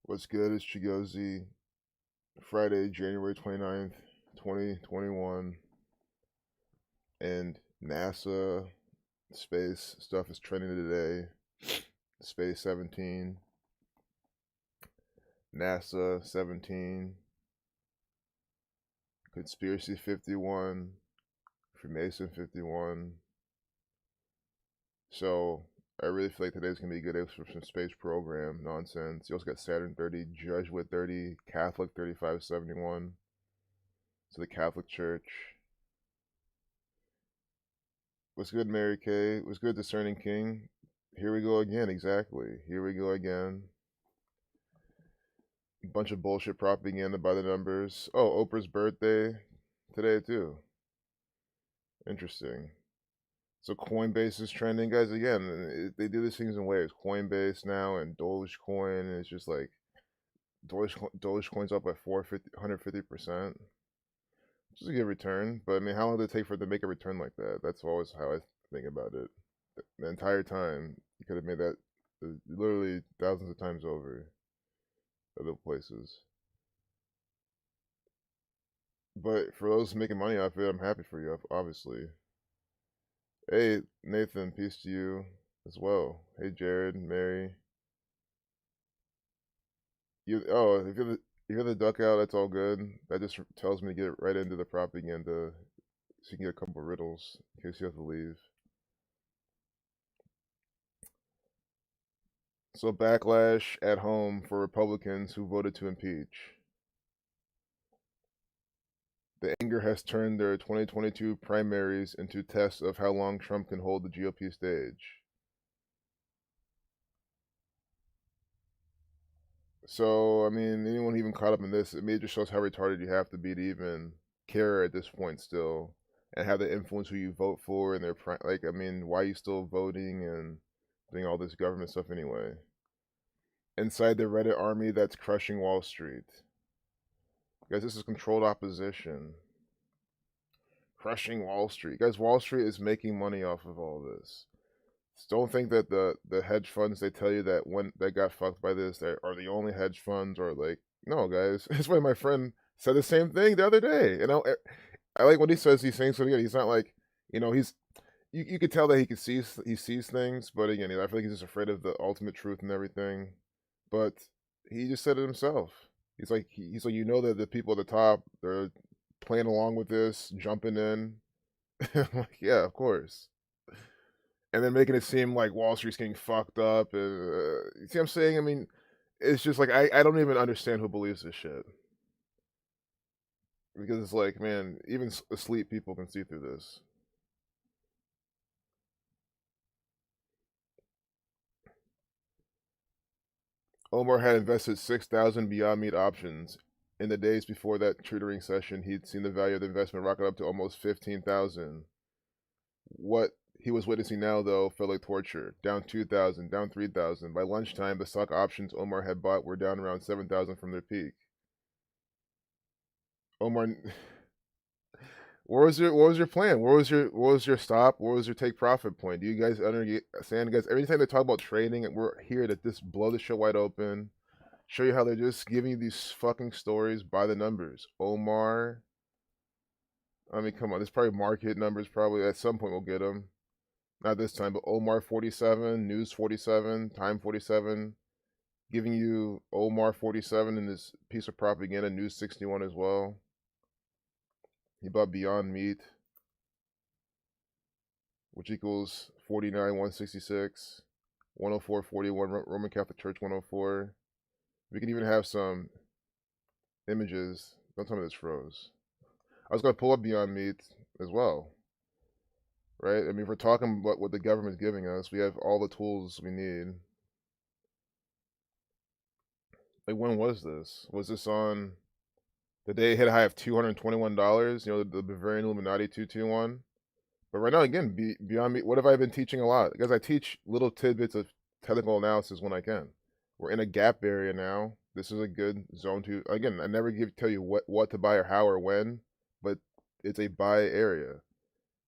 What's good? It's Chigozi. Friday, January 29th, 2021. And NASA space stuff is trending today. Space 17. NASA 17. Conspiracy 51. Freemason 51. So I really feel like today's going to be a good day for some space program nonsense. You also got Saturn 30, Jesuit 30, Catholic 3571. So the Catholic Church. What's good, Mary Kay? What's good, Discerning King? Here we go again, exactly. Here we go again. A bunch of bullshit propaganda by the numbers. Oh, Oprah's birthday today, too. Interesting. So Coinbase is trending, guys. Again, they do these things in waves. Coinbase now and Dogecoin is just like Dogecoin's up by 150%, which is a good return. But I mean, how long did it take for it to make a return like that? That's always how I think about it. The entire time, you could have made that literally thousands of times over other places. But for those making money off it, I'm happy for you, obviously. Hey, Nathan, peace to you as well. Hey, Jared, Mary. If you're the duck out, that's all good. That just tells me to get right into the propaganda so you can get a couple of riddles in case you have to leave. So backlash at home for Republicans who voted to impeach. The anger has turned their 2022 primaries into tests of how long Trump can hold the GOP stage. So, I mean, anyone even caught up in this, it just shows how retarded you have to be to even care at this point still and have the influence who you vote for and their, like, I mean, why are you still voting and doing all this government stuff anyway? Inside the Reddit army that's crushing Wall Street. Guys, this is controlled opposition. Crushing Wall Street. Guys, Wall Street is making money off of all this. Don't think that the hedge funds they tell you that when they got fucked by this they are the only hedge funds or like no guys. That's why my friend said the same thing the other day. I like when he says these things. So again, he's not like he's you could tell that he sees things, but again, I feel like he's just afraid of the ultimate truth and everything. But he just said it himself. He's like that the people at the top they're playing along with this, jumping in. I'm like, yeah, of course. And then making it seem like Wall Street's getting fucked up. And, you see what I'm saying? I mean, it's just like I don't even understand who believes this shit because it's like, man, even asleep people can see through this. Omar had invested 6,000 Beyond Meat options. In the days before that tutoring session, he'd seen the value of the investment rocket up to almost 15,000. What he was witnessing now, though, felt like torture. Down 2,000, down 3,000. By lunchtime, the stock options Omar had bought were down around 7,000 from their peak. Omar, what was your plan? What was your stop? What was your take profit point? Do you guys understand, guys? Every time they talk about trading, we're here to just blow the shit wide open, show you how they're just giving you these fucking stories by the numbers. Omar, I mean, come on, there's probably market numbers. Probably at some point we'll get them. Not this time, but Omar 47, News 47, Time 47, giving you Omar 47 in this piece of propaganda, News 61 as well. He bought Beyond Meat, which equals 49, 166, 104, 41, Roman Catholic Church 104. We can even have some images. Don't tell me this froze. I was going to pull up Beyond Meat as well, right? I mean, if we're talking about what the government's giving us, we have all the tools we need. Like, when was this? Was this on the day it hit a high of $221? The Bavarian Illuminati 221? But right now, again, Beyond Meat, what have I been teaching a lot? Because I teach little tidbits of technical analysis when I can. We're in a gap area now. This is a good zone to, again, I never tell you what to buy or how or when, but it's a buy area.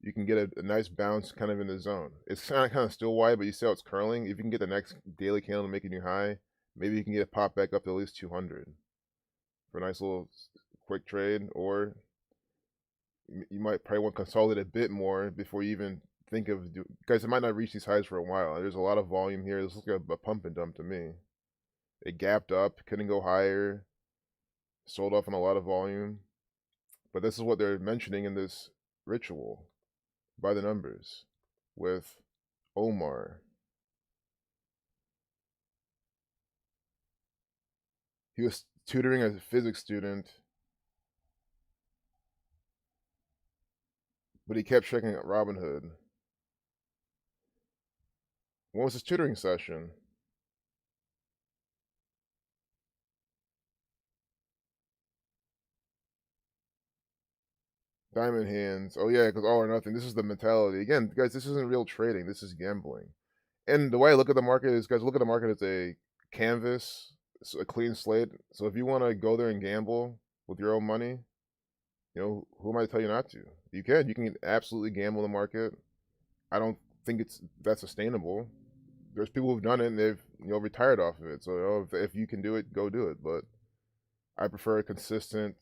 You can get a nice bounce kind of in the zone. It's kind of still wide, but you see how it's curling. If you can get the next daily candle to make a new high, maybe you can get it pop back up to at least 200 for a nice little quick trade, or you might probably want to consolidate a bit more before you even think of guys. It might not reach these highs for a while. There's a lot of volume here. This looks like a pump and dump to me. It gapped up, couldn't go higher, sold off on a lot of volume. But this is what they're mentioning in this ritual by the numbers with Omar. He was tutoring a physics student, but he kept checking out Robinhood. When was his tutoring session? Diamond hands. Oh yeah, because all or nothing. This is the mentality. Again, guys, this isn't real trading. This is gambling. And the way I look at the market is, guys, look at the market as a canvas, a clean slate. So if you want to go there and gamble with your own money, who am I to tell you not to? You can. You can absolutely gamble the market. I don't think it's that sustainable. There's people who've done it and they've retired off of it. So if you can do it, go do it. But I prefer a consistent,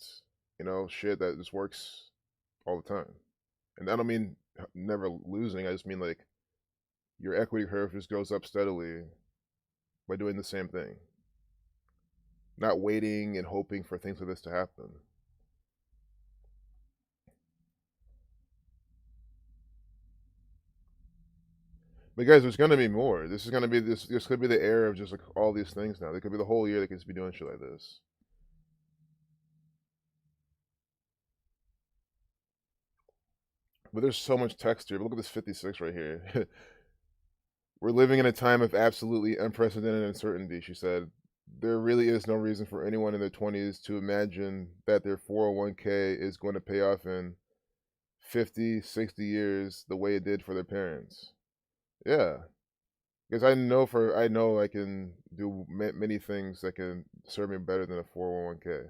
shit that just works all the time. And I don't mean never losing. I just mean like your equity curve just goes up steadily by doing the same thing, not waiting and hoping for things like this to happen. But guys, there's gonna be more. This is gonna be this. This could be the era of just like all these things now. There could be the whole year they could just be doing shit like this. But there's so much text here. But look at this 56 right here. We're living in a time of absolutely unprecedented uncertainty, she said. There really is no reason for anyone in their 20s to imagine that their 401k is going to pay off in 50, 60 years the way it did for their parents. Yeah. Because I know I can do many things that can serve me better than a 401k.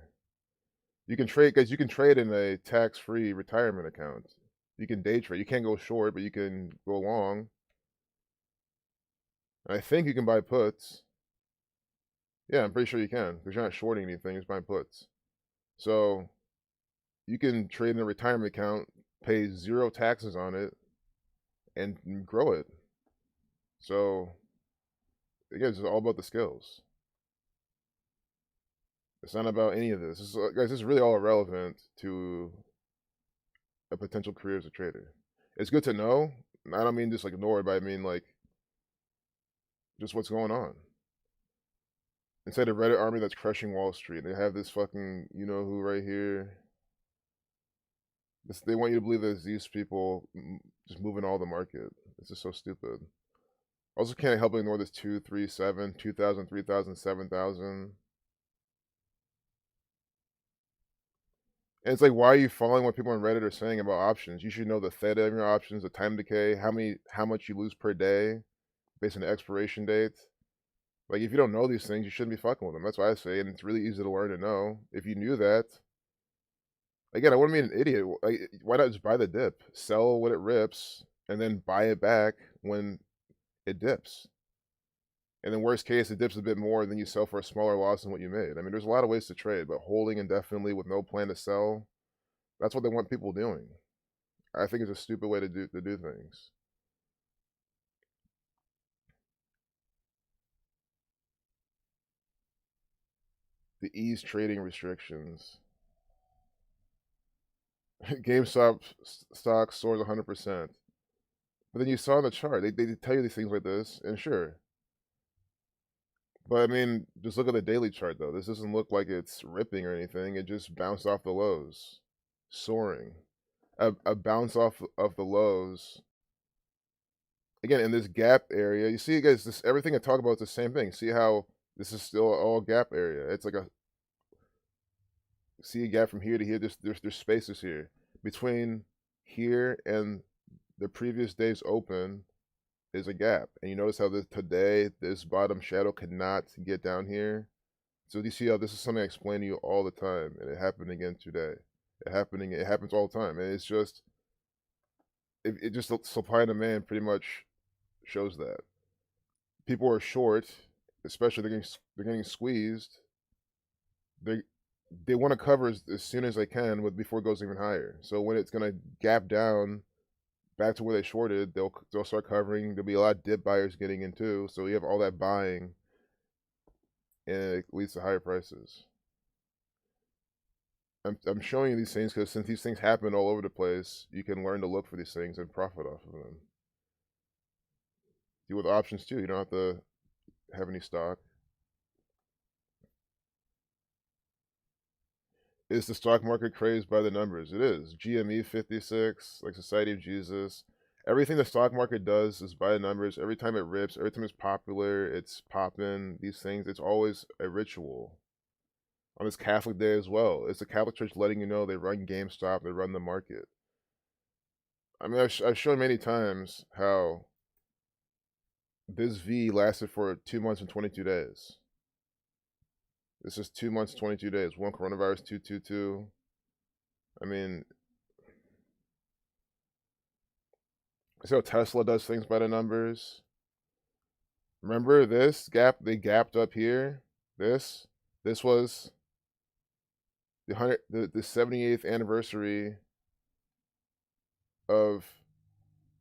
You can trade, because you can trade in a tax-free retirement account. You can day trade. You can't go short, but you can go long. And I think you can buy puts. Yeah, I'm pretty sure you can, because you're not shorting anything, it's buying puts. So you can trade in a retirement account, pay zero taxes on it, and grow it. So again, it's all about the skills. It's not about any of this. Guys, this is really all irrelevant to a potential career as a trader. It's good to know. I don't mean just like ignore it, but I mean like just what's going on. Instead of Reddit army that's crushing Wall Street, they have this fucking who right here. They want you to believe that these people just moving all the market. It's just so stupid. Also, can't help but ignore this 2, 3, 7, 2,000, 3,000, 7,000. And it's like, why are you following what people on Reddit are saying about options? You should know the theta of your options, the time decay, how much you lose per day, based on the expiration date. Like, if you don't know these things, you shouldn't be fucking with them. That's what I say, and it's really easy to learn to know. If you knew that, again, I wouldn't be an idiot. Like, why not just buy the dip, sell when it rips, and then buy it back when it dips? And then worst case, it dips a bit more, and then you sell for a smaller loss than what you made. I mean, there's a lot of ways to trade, but holding indefinitely with no plan to sell, that's what they want people doing. I think it's a stupid way to do things. The ease trading restrictions. GameStop stock soars 100%. But then you saw in the chart, they tell you these things like this, and sure. But I mean, just look at the daily chart though. This doesn't look like it's ripping or anything. It just bounced off the lows, soaring. A bounce off of the lows. Again, in this gap area, you see, guys, this everything I talk about is the same thing. See how this is still all gap area. It's like see a gap from here to here. There's spaces here between here and the previous day's open is a gap. And you notice how today this bottom shadow could not get down here. So you see how this is something I explain to you all the time, and it happened again today. It happens all the time, and it's just it just supply and demand pretty much shows that people are short especially they're getting squeezed. They they want to cover as soon as they can with before it goes even higher. So when it's gonna gap down back to where they shorted, they'll start covering. There'll be a lot of dip buyers getting in too. So you have all that buying, and it leads to higher prices. I'm showing you these things because since these things happen all over the place, you can learn to look for these things and profit off of them. Deal with options too. You don't have to have any stock. Is the stock market crazed by the numbers? It is. GME 56, like Society of Jesus. Everything the stock market does is by the numbers. Every time it rips, every time it's popular, it's popping. These things, it's always a ritual. On this Catholic day as well. It's the Catholic Church letting you know they run GameStop, they run the market. I mean, I've shown many times how this V lasted for 2 months and 22 days. This is 2 months, 22 days. One coronavirus, 222. I mean, so Tesla does things by the numbers. Remember this gap? They gapped up here. This was the 78th anniversary of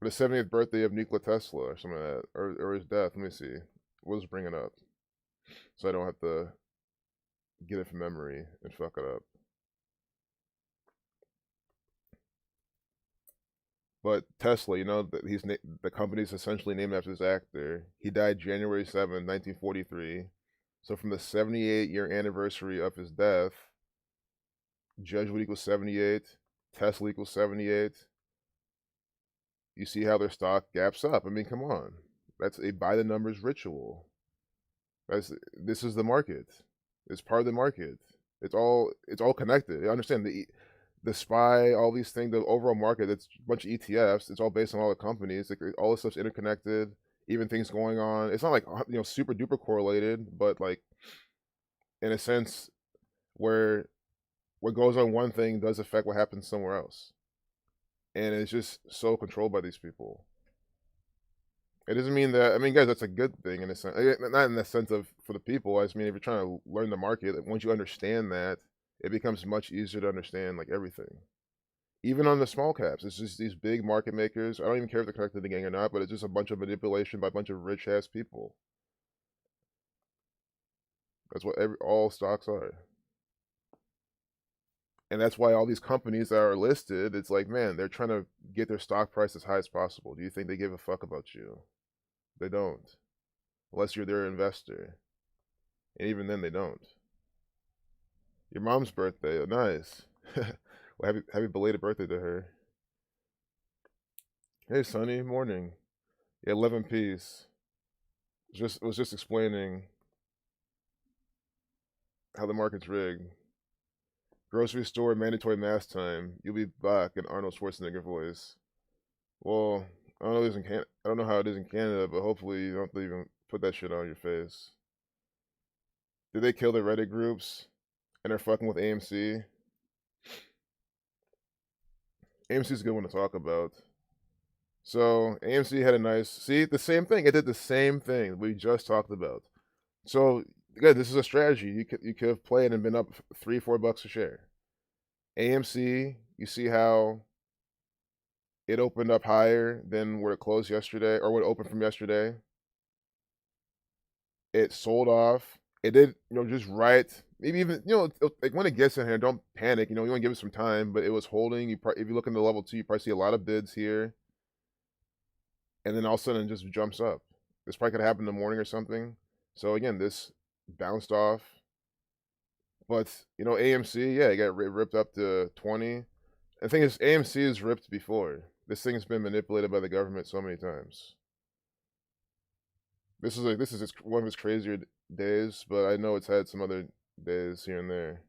the 70th birthday of Nikola Tesla or something like that, or his death. Let me see. We'll just bring it up so I don't have to get it from memory and fuck it up. But Tesla, you know, the company's essentially named after this actor. He died January 7th, 1943. So from the 78-year anniversary of his death, Jesuit equals 78, Tesla equals 78. You see how their stock gaps up. I mean, come on. That's a by the numbers ritual. This is the market. It's part of the market. It's all connected. I understand the SPY, all these things, the overall market. It's a bunch of ETFs. It's all based on all the companies. Like, all this stuff's interconnected. Even things going on. It's not like super duper correlated, but like in a sense where what goes on one thing does affect what happens somewhere else, and it's just so controlled by these people. It doesn't mean that. I mean, guys, that's a good thing in a sense. Not in the sense of for the people. I just mean if you're trying to learn the market, once you understand that, it becomes much easier to understand like everything. Even on the small caps, it's just these big market makers. I don't even care if they're connected to the gang or not, but it's just a bunch of manipulation by a bunch of rich ass people. That's what all stocks are. And that's why all these companies that are listed, it's like, man, they're trying to get their stock price as high as possible. Do you think they give a fuck about you? They don't. Unless you're their investor. And even then, they don't. Your mom's birthday. Oh, nice. Well, happy belated birthday to her. Hey, Sonny. Morning. Yeah, 11 piece. Was just explaining how the market's rigged. Grocery store mandatory mask time. You'll be back in Arnold Schwarzenegger voice. Well, I don't know how it is in Canada, but hopefully you don't have to even put that shit on your face. Did they kill the Reddit groups and they're fucking with AMC? AMC's a good one to talk about. So AMC had a nice the same thing. It did the same thing we just talked about. So again, this is a strategy. You could have played and been up $3-4 a share. AMC, you see how it opened up higher than where it closed yesterday, or what it opened from yesterday. It sold off. It did, just right. Maybe even, like when it gets in here, don't panic. You want to give it some time, but it was holding. If you look into level 2, you probably see a lot of bids here, and then all of a sudden it just jumps up. This probably could happen in the morning or something. So again, this bounced off, but AMC, yeah, it got ripped up to 20. The thing is, AMC is ripped before. This thing's been manipulated by the government so many times. This is one of its crazier days, but I know it's had some other days here and there.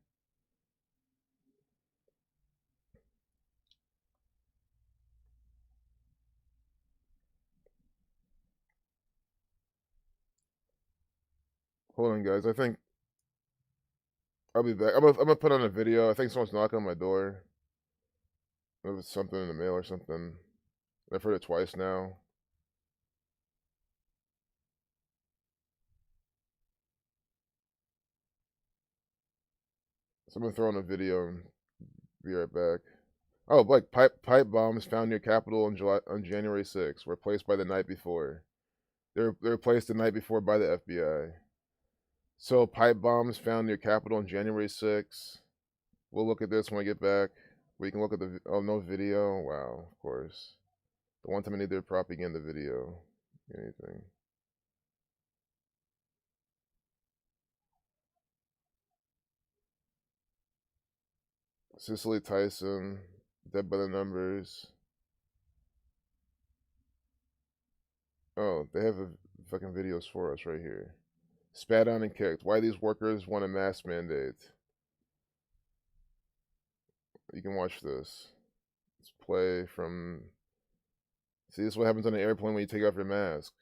Hold on, guys. I think I'll be back. I'm gonna put on a video. I think someone's knocking on my door. Maybe it's something in the mail or something. I've heard it twice now. So I'm gonna throw in a video and be right back. Oh, like pipe bombs found near Capitol on January 6th were placed by the night before. They were placed the night before by the FBI. So pipe bombs found near Capitol on January 6th. We'll look at this when I get back. We can look at the no video. Wow, of course. The one time I need their propaganda video. Anything. Cicely Tyson, dead by the numbers. Oh, they have fucking videos for us right here. Spat on and kicked. Why these workers want a mask mandate. You can watch this. Let's play from... See, this is what happens on an airplane when you take off your mask.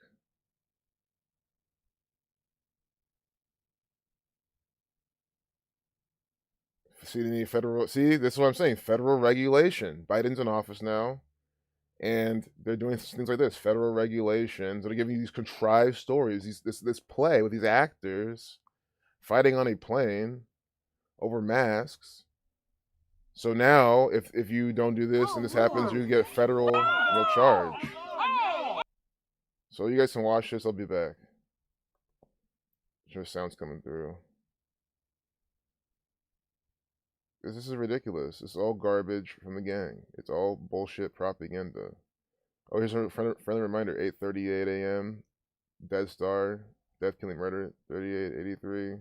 See, any federal... See, this is what I'm saying. Federal regulation. Biden's in office now. And they're doing things like this. Federal regulations. They're giving you these contrived stories. This play with these actors fighting on a plane over masks. So now, if you don't do this and this happens, you get federal charge. So you guys can watch this. I'll be back. Sure, sound's coming through. This is ridiculous. It's all garbage from the gang. It's all bullshit propaganda. Oh, here's a friendly reminder. 8:38 a.m. Dead Star. Death, Killing, Murder. 3883.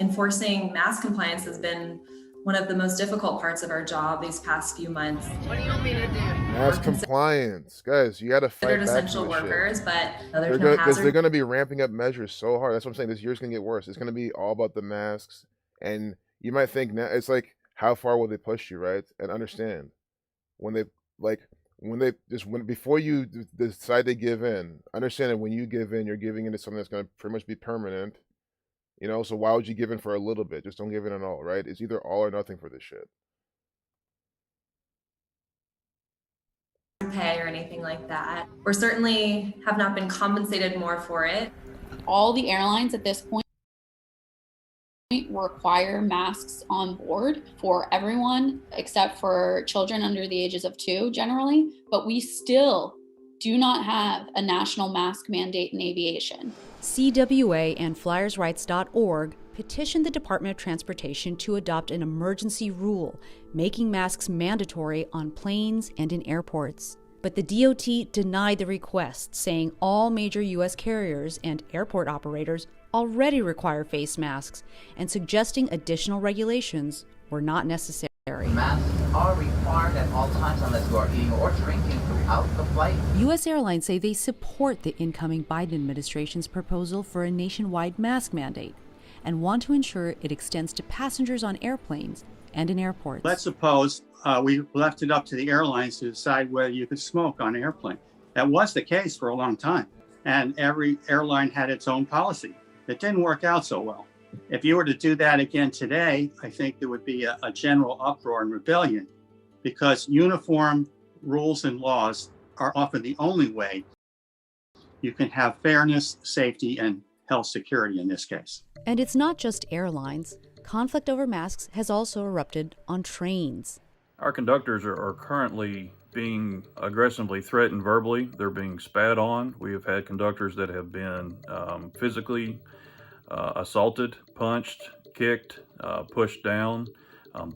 Enforcing mask compliance has been one of the most difficult parts of our job these past few months. What do you want me to do? Mask compliance. Guys, you gotta fight back essential workers, shit. But there's no Because hazard. they're gonna be ramping up measures so hard. That's what I'm saying. This year's gonna get worse. It's gonna be all about the masks. And you might think now it's like, how far will they push you, right? And understand when before you decide to give in, understand that when you give in, you're giving into something that's gonna pretty much be permanent. You know, so why would you give in for a little bit? Just don't give in at all, right? It's either all or nothing for this shit. Pay or anything like that. Or certainly have not been compensated more for it. All the airlines at this point require masks on board for everyone except for children under the ages of 2 generally, but we still do not have a national mask mandate in aviation. CWA and flyersrights.org petitioned the Department of Transportation to adopt an emergency rule, making masks mandatory on planes and in airports. But the DOT denied the request, saying all major U.S. carriers and airport operators already require face masks, and suggesting additional regulations were not necessary. Masks are required at all times unless you are eating or drinking throughout the flight. U.S. airlines say they support the incoming Biden administration's proposal for a nationwide mask mandate and want to ensure it extends to passengers on airplanes and in airports. Let's suppose we left it up to the airlines to decide whether you could smoke on an airplane. That was the case for a long time, and every airline had its own policy. It didn't work out so well. If you were to do that again today, I think there would be a general uproar and rebellion, because uniform rules and laws are often the only way you can have fairness, safety, and health security in this case. And it's not just airlines. Conflict over masks has also erupted on trains. Our conductors are currently being aggressively threatened verbally. They're being spat on. We have had conductors that have been physically assaulted, punched, kicked, pushed down,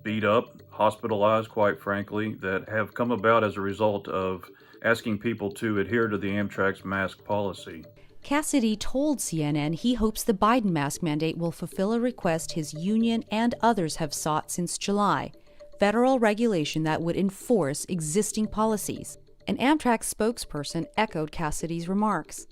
beat up, hospitalized, quite frankly, that have come about as a result of asking people to adhere to the Amtrak's mask policy. Cassidy told CNN he hopes the Biden mask mandate will fulfill a request his union and others have sought since July, federal regulation that would enforce existing policies. An Amtrak spokesperson echoed Cassidy's remarks.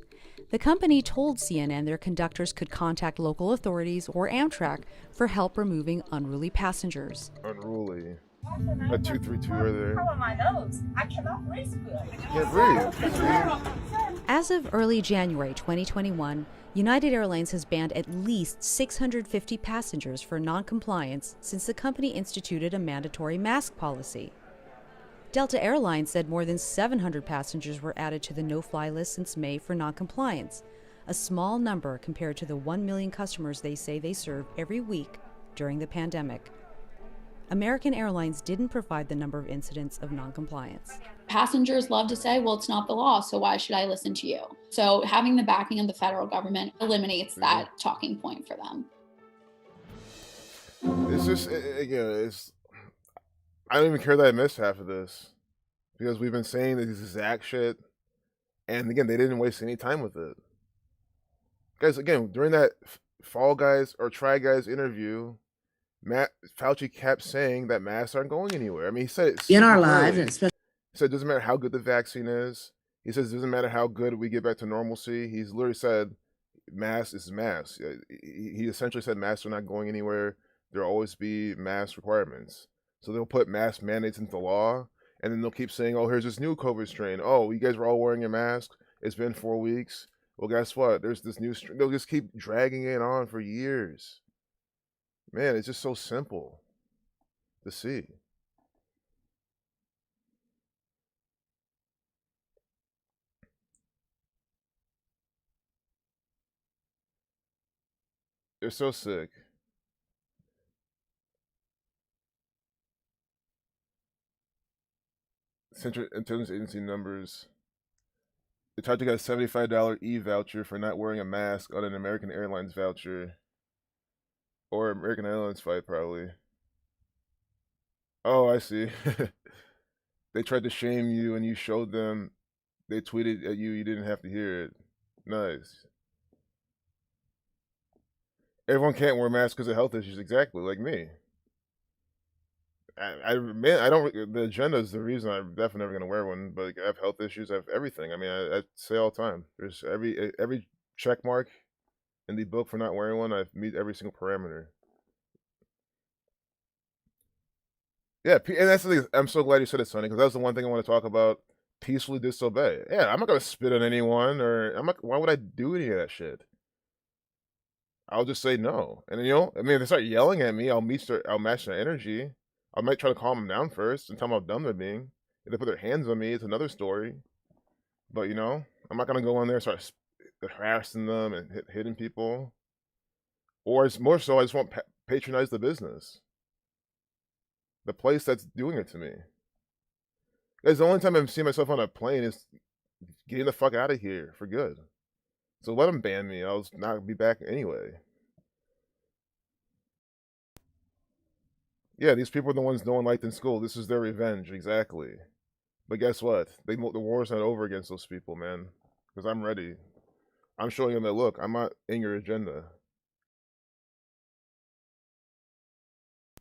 The company told CNN their conductors could contact local authorities or Amtrak for help removing unruly passengers. Unruly. A 232 right there. My nose. I cannot breathe good. Can't breathe. As of early January 2021, United Airlines has banned at least 650 passengers for noncompliance since the company instituted a mandatory mask policy. Delta Airlines said more than 700 passengers were added to the no-fly list since May for noncompliance, a small number compared to the 1 million customers they say they serve every week during the pandemic. American Airlines didn't provide the number of incidents of noncompliance. Passengers love to say, well, it's not the law, so why should I listen to you? So having the backing of the federal government eliminates that talking point for them. It's just, I don't even care that I missed half of this, because we've been saying this exact shit, and again, they didn't waste any time with it. Guys, again, during that Fall Guys or Try Guys interview, Fauci kept saying that masks aren't going anywhere. I mean, he said it In our super lives, clearly. and especially He said it doesn't matter how good the vaccine is. He says it doesn't matter how good we get back to normalcy. He's literally said mask is mask. He essentially said masks are not going anywhere. There'll always be mask requirements. So they'll put mask mandates into law, and then they'll keep saying, oh, here's this new COVID strain. Oh, you guys were all wearing your mask. It's been 4 weeks. Well, guess what? There's this new strain. They'll just keep dragging it on for years. Man, it's just so simple to see. They're so sick. Central Intelligence Agency numbers. They tried to get a $75 e-voucher for not wearing a mask on an American Airlines voucher. Or American Airlines flight, probably. Oh, I see. They tried to shame you and you showed them. They tweeted at you, you didn't have to hear it. Nice. Everyone can't wear masks because of health issues, exactly, like me. Man, I don't. The agenda is the reason I'm definitely never gonna wear one. But like, I have health issues. I have everything. I mean, I say all the time. There's every check mark in the book for not wearing one. I meet every single parameter. Yeah, and that's the thing. I'm so glad you said it, Sonny, because that's the one thing I want to talk about. Peacefully disobey. Yeah, I'm not gonna spit on anyone, or I'm not. Why would I do any of that shit? I'll just say no. And I mean, if they start yelling at me, I'll match their energy. I might try to calm them down first and tell them how dumb they're being. If they put their hands on me, it's another story. But I'm not gonna go in there and start harassing them and hitting people. Or it's more so, I just won't patronize the business, the place that's doing it to me. Guys, the only time I've seen myself on a plane is getting the fuck out of here for good. So let them ban me. I'll not be back anyway. Yeah, these people are the ones no one liked in school. This is their revenge, exactly. But guess what? The war's not over against those people, man. Because I'm ready. I'm showing them that, look, I'm not in your agenda.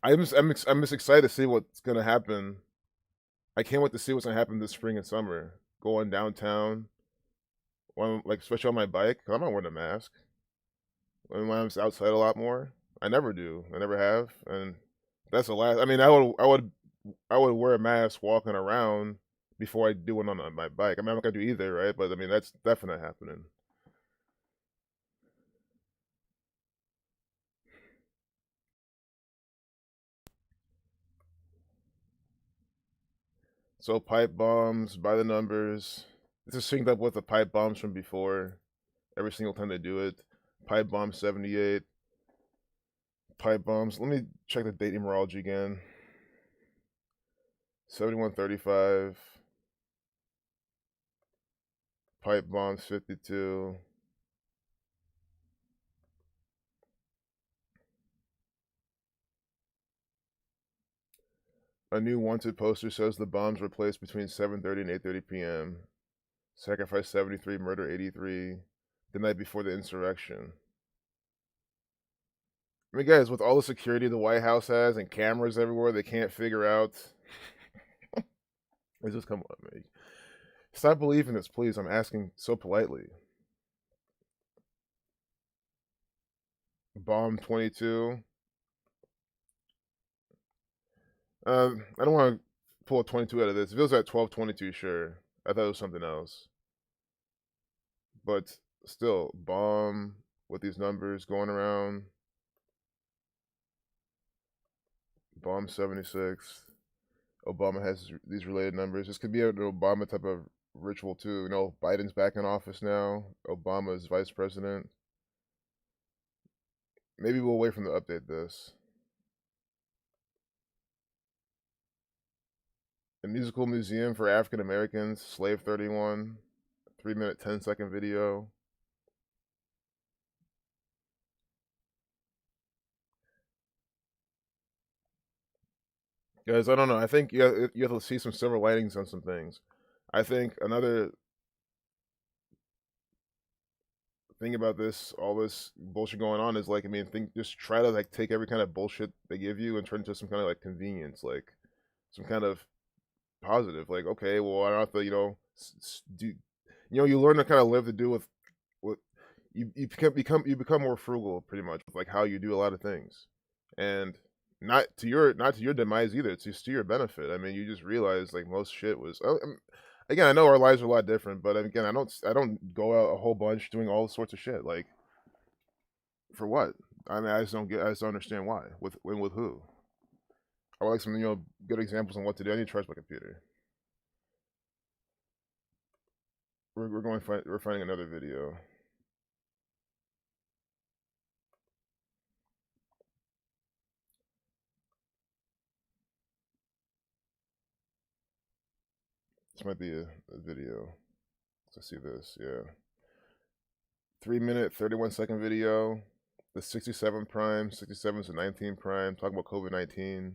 I'm just excited to see what's gonna happen. I can't wait to see what's gonna happen this spring and summer. Going downtown, especially on my bike, because I'm not wearing a mask. When I'm outside a lot more, I never do. I never have, and that's the last. I mean, I would wear a mask walking around before I do it on my bike. I mean, I'm not gonna do either, right? But I mean, that's definitely happening. So pipe bombs by the numbers. This is synced up with the pipe bombs from before. Every single time they do it. Pipe bomb 78. Pipe bombs. Let me check the date numerology again. 7135. Pipe bombs 52. A new wanted poster says the bombs were placed between 7:30 and 8:30 p.m. Sacrifice 73, murder 83. The night before the insurrection. I mean, guys, with all the security the White House has and cameras everywhere, they can't figure out. Just come on, man. Stop believing this, please. I'm asking so politely. Bomb 22. I don't want to pull a 22 out of this. If it was at 1222, sure. I thought it was something else. But still, bomb with these numbers going around. Bomb 76. Obama has these related numbers. This could be an Obama type of ritual too. You know, Biden's back in office now. Obama is vice president. Maybe we'll wait for them to update this. A musical museum for African Americans, Slave 31, 3-minute, 10-second video. Guys, I don't know. I think you have to see some silver linings on some things. I think another thing about this, all this bullshit going on is like, I mean, just try to like take every kind of bullshit they give you and turn it into some kind of like convenience, like some kind of positive. Like, okay, well, I don't have to, you know, you learn to kind of live to do with you become more frugal pretty much with like how you do a lot of things, and not to your demise either. It's just to your benefit. I mean, you just realize like most shit was. Again, I know our lives are a lot different, but again, I don't go out a whole bunch doing all sorts of shit. Like, for what? I mean, I just don't understand why. With who? I would like some, you know, good examples on what to do. I need to charge my computer. We're finding another video. This might be a video. Let's see this. Yeah. 3-minute, 31-second video. The 67 prime, 67 to 19 prime. Talking about COVID-19.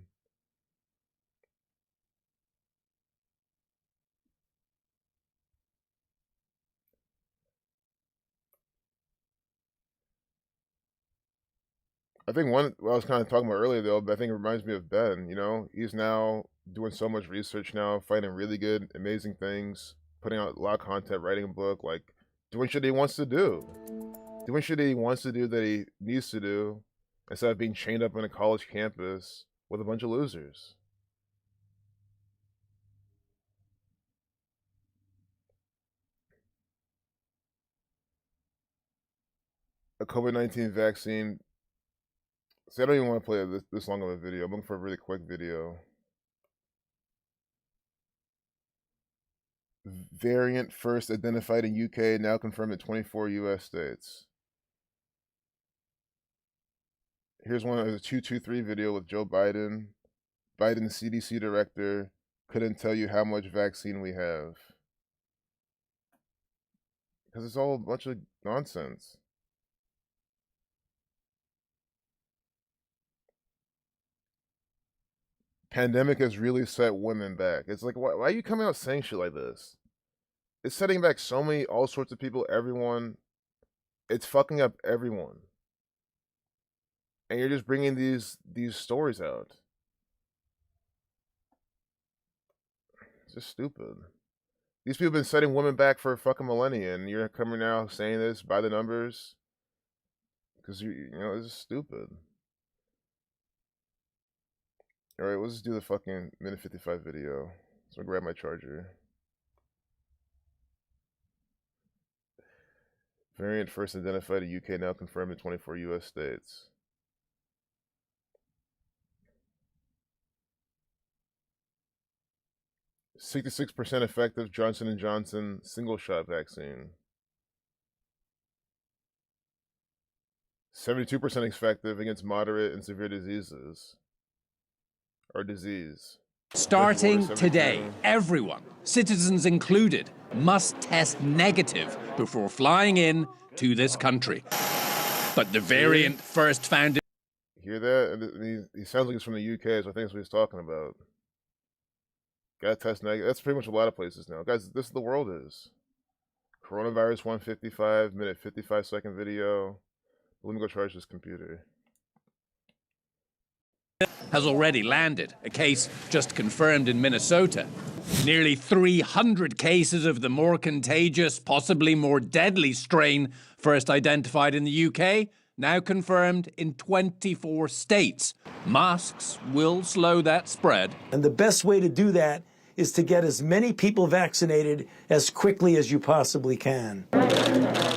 I think what I was kind of talking about earlier though, but I think it reminds me of Ben. You know, he's now doing so much research now, finding really good, amazing things, putting out a lot of content, writing a book, like doing shit he wants to do. Doing shit he wants to do that he needs to do instead of being chained up in a college campus with a bunch of losers. A COVID-19 vaccine. See, I don't even want to play this long of a video. I'm looking for a really quick video. Variant first identified in UK, now confirmed in 24 US states. Here's one of the 223 video with Joe Biden. Biden, CDC director, couldn't tell you how much vaccine we have. Because it's all a bunch of nonsense. Pandemic has really set women back. It's like, why are you coming out saying shit like this? It's setting back so many, all sorts of people, everyone. It's fucking up everyone. And you're just bringing these stories out. It's just stupid. These people have been setting women back for a fucking millennia, and you're coming now saying this by the numbers? Because, you know, it's just stupid. Alright, let's just do the fucking minute 55 video. So I'll grab my charger. Variant first identified in UK, now confirmed in 24 US states. %66% effective Johnson & Johnson single-shot vaccine. 72% effective against moderate and severe diseases. Or disease. Starting today, everyone, citizens included, must test negative before flying in to this country. But the variant first found... Hear that? And he sounds like he's from the UK, so I think that's what he's talking about. Gotta test negative. That's pretty much a lot of places now. Guys, this is the world is. Coronavirus 155, minute 55-second video. Let me go charge this computer. Has already landed, a case just confirmed in Minnesota. Nearly 300 cases of the more contagious, possibly more deadly strain first identified in the UK, now confirmed in 24 states. Masks will slow that spread. And the best way to do that is to get as many people vaccinated as quickly as you possibly can.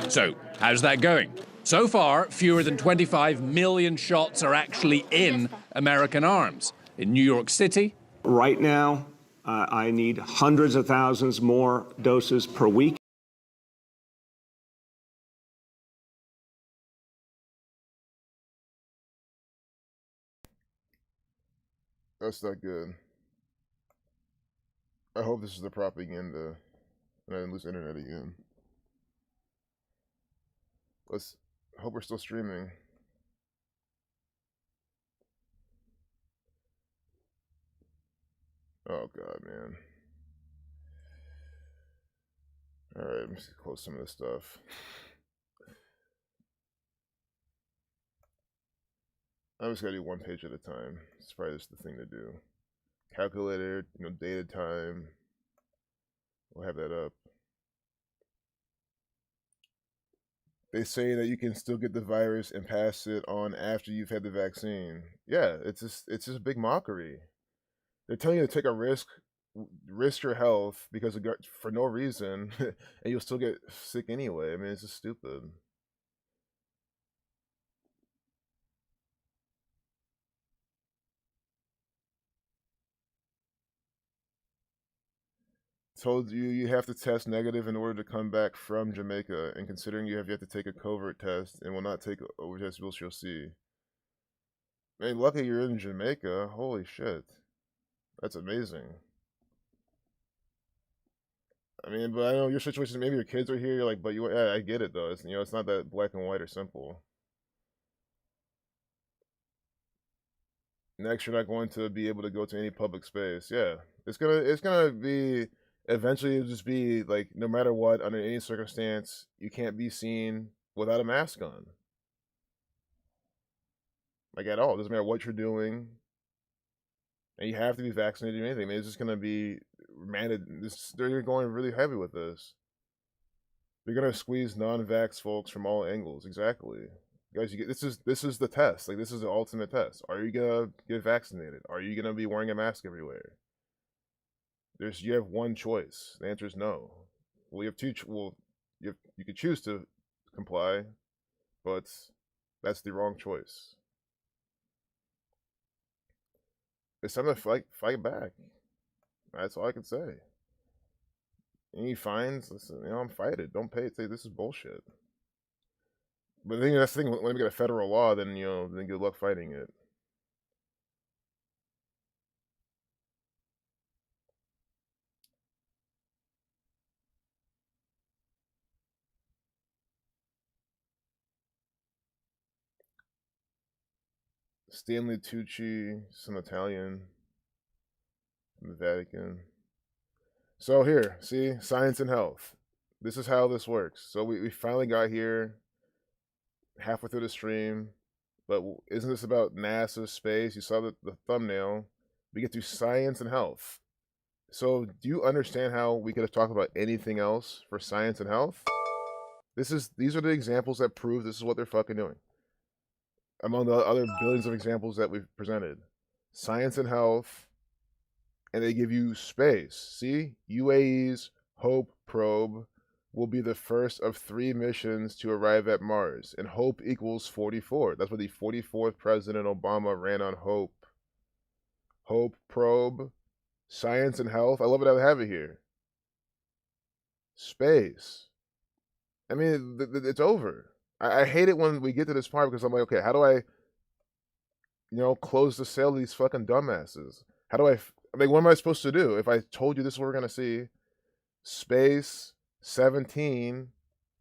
So, how's that going? So far, fewer than 25 million shots are actually in American arms. In New York City, Right now, I need hundreds of thousands more doses per week. That's not good. I hope this is the propaganda and I didn't lose internet again. Let's hope we're still streaming. Oh god, man. Alright, let me close some of this stuff. I'm just gonna do one page at a time. It's probably just the thing to do. Calculator, dated time. We'll have that up. They say that you can still get the virus and pass it on after you've had the vaccine. Yeah, it's just a big mockery. They're telling you to take a risk your health because for no reason, and you'll still get sick anyway. I mean, it's just stupid. Told you have to test negative in order to come back from Jamaica, and considering you have yet to take a covert test and will not take over test, we'll see. I mean, lucky you're in Jamaica. Holy shit. That's amazing. I mean, but I know your situation, maybe your kids are here, you're like, but yeah, I get it though. It's not that black and white or simple. Next, you're not going to be able to go to any public space. Yeah. It's gonna be eventually it'll just be like no matter what, under any circumstance, you can't be seen without a mask on. Like at all. It doesn't matter what you're doing. And you have to be vaccinated or anything. I mean, it's just gonna be they're going really heavy with this. They're gonna squeeze non-vax folks from all angles. Exactly. Guys, this is the test. Like, this is the ultimate test. Are you gonna get vaccinated? Are you gonna be wearing a mask everywhere? You have one choice. The answer is no. Well, you have two. You could choose to comply, but that's the wrong choice. It's time to fight back. That's all I can say. Any fines? Listen, I'm fight it. Don't pay it. Say this is bullshit. But the thing that's the thing. When we get a federal law, then then good luck fighting it. Stanley Tucci, some Italian from the Vatican. So here, see, science and health. This is how this works. So we finally got here halfway through the stream, but isn't this about NASA, space? You saw the thumbnail. We get to science and health. So do you understand how we could have talked about anything else for science and health? These are the examples that prove this is what they're fucking doing. Among the other billions of examples that we've presented. Science and health, and they give you space. See? UAE's Hope probe will be the first of 3 missions to arrive at Mars, and Hope equals 44. That's what the 44th President Obama ran on Hope. Hope probe, science and health. I love it. I have it here. Space. I mean, it's over. I hate it when we get to this part because I'm like, okay, how do I, close the sale to these fucking dumbasses? How do I mean, what am I supposed to do? If I told you this is what we're going to see, Space 17,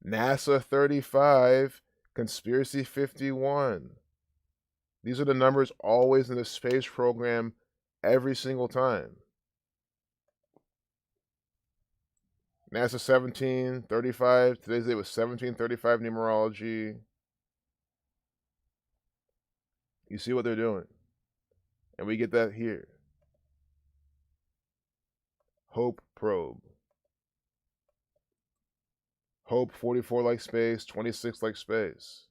NASA 35, Conspiracy 51. These are the numbers always in the space program every single time. NASA 1735. Today's date was 1735 numerology. You see what they're doing. And we get that here. Hope probe. Hope 44 like space, 26 like space.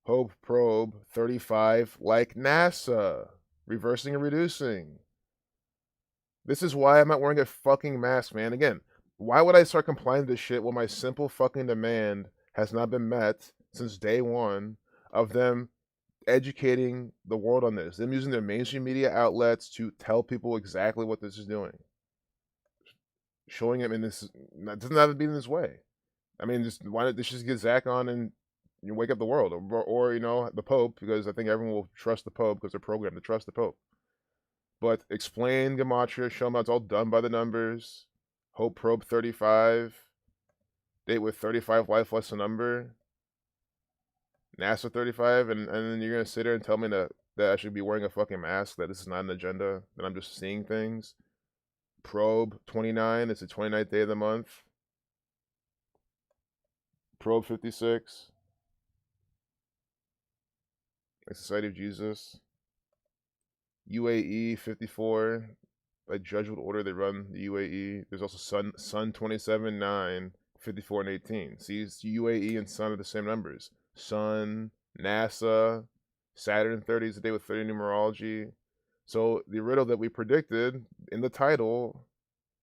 Hope probe 35 like NASA. Reversing and reducing. This is why I'm not wearing a fucking mask, man. Again, why would I start complying to this shit when my simple fucking demand has not been met since day one of them educating the world on this. Them using their mainstream media outlets to tell people exactly what this is doing. Showing them in this, it doesn't have to be in this way. I mean, just why don't they just get Zach on and you wake up the world, or you know, the Pope, because I think everyone will trust the Pope because they're programmed to trust the Pope. But explain Gematria, show them how it's all done by the numbers. Hope probe 35, date with 35 life less a number. NASA 35, and then you're gonna sit there and tell me that I should be wearing a fucking mask, that this is not an agenda, that I'm just seeing things. Probe 29, it's the 29th day of the month. Probe 56. The Society of Jesus. UAE 54. By judgment order, they run the UAE. There's also Sun 27, 9, 54, and 18. See, UAE and Sun are the same numbers. Sun, NASA, Saturn 30 is the day with 30 numerology. So the riddle that we predicted in the title,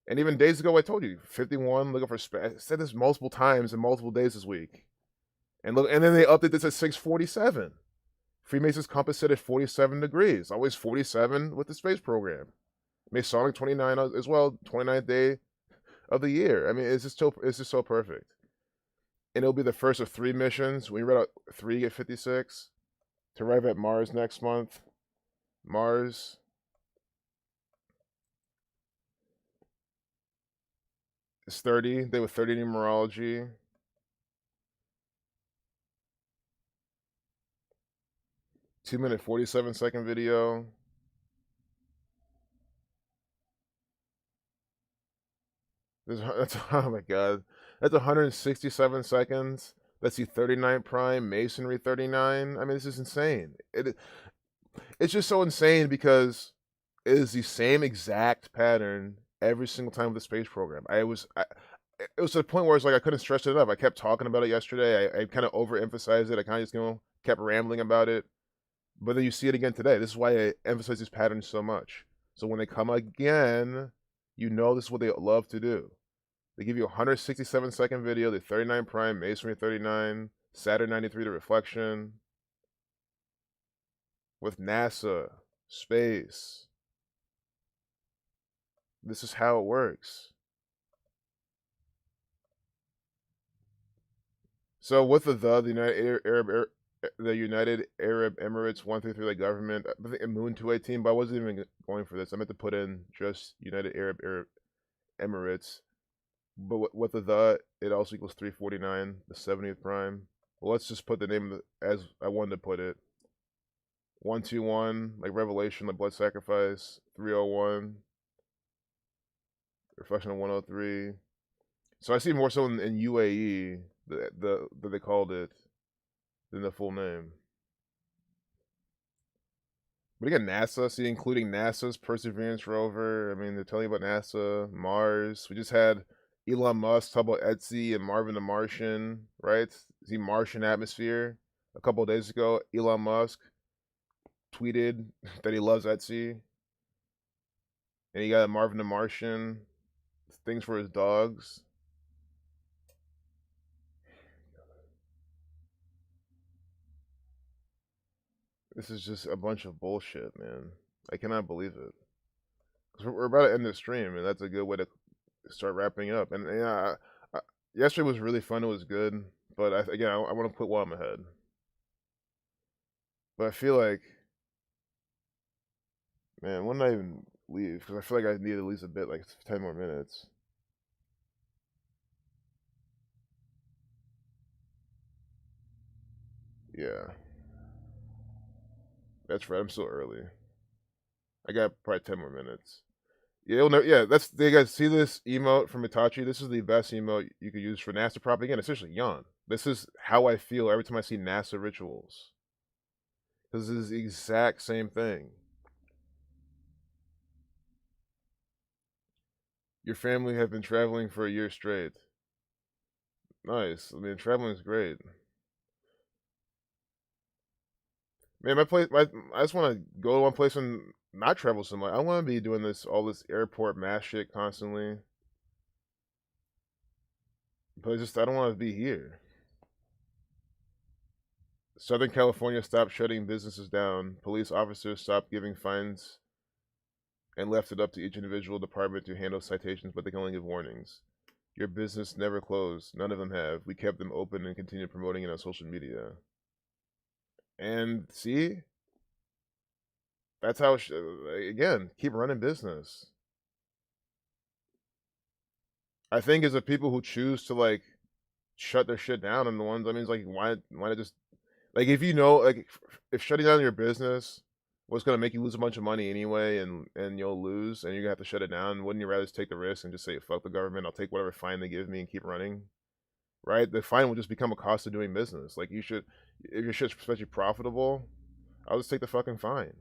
and even days ago I told you, 51, looking for I said this multiple times in multiple days this week. And look, and then they updated this at 647. Freemason's compass set at 47 degrees. Always 47 with the space program. Masonic 29 as well, 29th day of the year. I mean, it's just so perfect. And it'll be the first of 3 missions. We read out 3, get 56. To arrive at Mars next month. Mars. Is 30. They with 30 numerology. Two-minute 47-second video. That's, oh my god. That's 167 seconds. That's the 39 prime, Masonry 39. I mean, this is insane. It's just so insane because it is the same exact pattern every single time with the space program. It was to the point where it's like I couldn't stress it enough. I kept talking about it yesterday. I kind of overemphasized it. I kind of just kept rambling about it. But then you see it again today. This is why I emphasize these patterns so much. So when they come again, you know this is what they love to do. They give you a 167-second video, the 39 prime, Masonry 39, Saturn 93 to reflection. With NASA, space. This is how it works. So with the United Arab Emirates 1 through 3, the government, I think Moon 218, but I wasn't even going for this. I meant to put in just United Arab Emirates. But with the it also equals 349, the 70th prime. Well, let's just put the name as I wanted to put it. 121, like Revelation, the blood sacrifice. 301, reflection of 103. So I see more so in UAE that they called it than the full name. But again, NASA, see, including NASA's Perseverance rover. I mean, they're telling you about NASA, Mars. We just had Elon Musk talk about Etsy and Marvin the Martian, right? See, Martian atmosphere. A couple of days ago, Elon Musk tweeted that he loves Etsy. And he got Marvin the Martian, things for his dogs. This is just a bunch of bullshit, man. I cannot believe it. Because we're about to end the stream, and that's a good way to start wrapping up. And yeah, yesterday was really fun. It was good. But I want to quit while I'm ahead. But I feel like, man, when did I even leave? Because I feel like I need at least a bit, like 10 more minutes. Yeah. That's right. I'm still early. I got probably 10 more minutes. Yeah, you guys see this emote from Itachi? This is the best emote you could use for NASA propaganda. Essentially, yawn. This is how I feel every time I see NASA rituals. This is the exact same thing. Your family have been traveling for a year straight. Nice. I mean, traveling is great. Man, I just want to go to one place and not travel so much. I want to be doing all this airport mass shit constantly. But I don't want to be here. Southern California stopped shutting businesses down. Police officers stopped giving fines and left it up to each individual department to handle citations, but they can only give warnings. Your business never closed. None of them have. We kept them open and continued promoting it on social media. And see, that's how, again, keep running business. I think it's the people who choose to like shut their shit down and the ones, I mean, it's like, why not just, like, if you know, like, if shutting down your business was going to make you lose a bunch of money anyway and you'll lose and you're going to have to shut it down, wouldn't you rather just take the risk and just say, fuck the government, I'll take whatever fine they give me and keep running? Right? The fine will just become a cost of doing business. Like, you should, if your shit's especially profitable, I'll just take the fucking fine.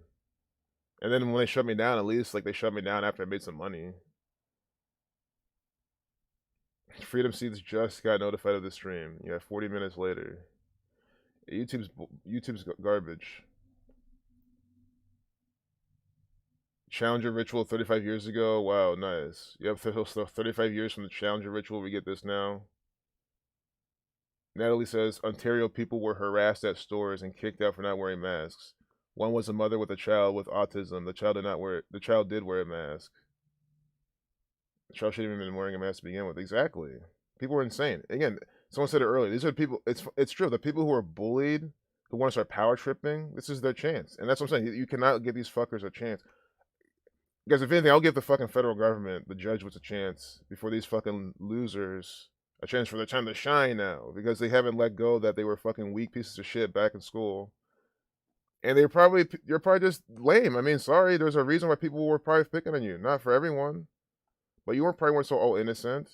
And then when they shut me down, at least, like, they shut me down after I made some money. Freedom Seeds just got notified of the stream. Yeah, 40 minutes later. YouTube's garbage. Challenger ritual 35 years ago. Wow, nice. Yep, so 35 years from the Challenger ritual, we get this now. Natalie says Ontario people were harassed at stores and kicked out for not wearing masks. One was a mother with a child with autism. The child did wear a mask. The child shouldn't have been wearing a mask to begin with. Exactly. People were insane. Again, someone said it earlier. These are people. It's true. The people who are bullied, who want to start power tripping, this is their chance. And that's what I'm saying. You cannot give these fuckers a chance. Because if anything, I'll give the fucking federal government, the judge, a chance before these fucking losers a chance for their time to shine now, because they haven't let go that they were fucking weak pieces of shit back in school. And you're probably just lame. I mean, sorry, there's a reason why people were probably picking on you. Not for everyone. But you weren't so all innocent.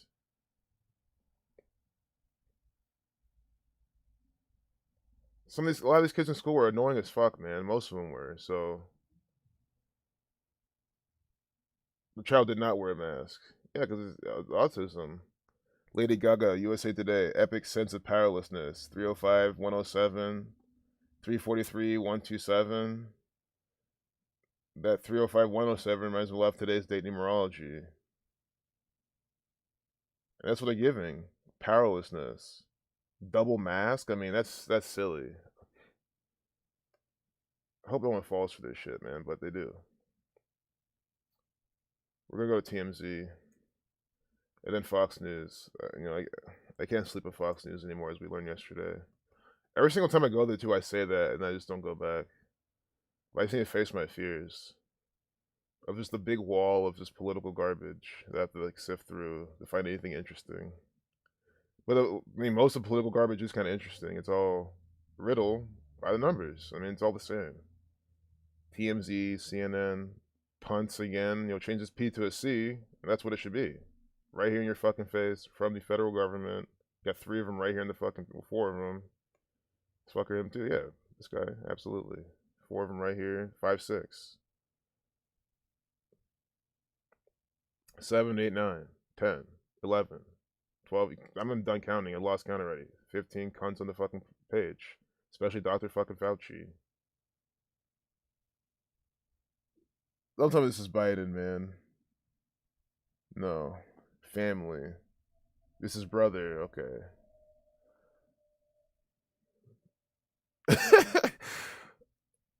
A lot of these kids in school were annoying as fuck, man. Most of them were, so. The child did not wear a mask. Yeah, because it's autism. Lady Gaga, USA Today, epic sense of powerlessness. 305, 107, 343, 127. That 305, 107 reminds me of today's date numerology. And that's what they're giving. Powerlessness. Double mask? I mean, that's silly. I hope no one falls for this shit, man, but they do. We're gonna go to TMZ. And then Fox News. I can't sleep with Fox News anymore, as we learned yesterday. Every single time I go there, too, I say that, and I just don't go back. But I just need to face my fears of just the big wall of just political garbage that I have to like sift through to find anything interesting. But I mean, most of political garbage is kind of interesting. It's all riddle by the numbers. I mean, it's all the same. TMZ, CNN, punts again. Change this P to a C, and that's what it should be. Right here in your fucking face from the federal government. Got 3 of them right here in the fucking 4 of them. This fucker him too. Yeah, this guy, absolutely. 4 of them right here. 5, 6. 7, 8, 9, 10, 11, 12. I'm done counting. I lost count already. 15 cunts on the fucking page. Especially Dr. fucking Fauci. Don't tell me this is Biden, man. No. Family. This is brother. Okay. I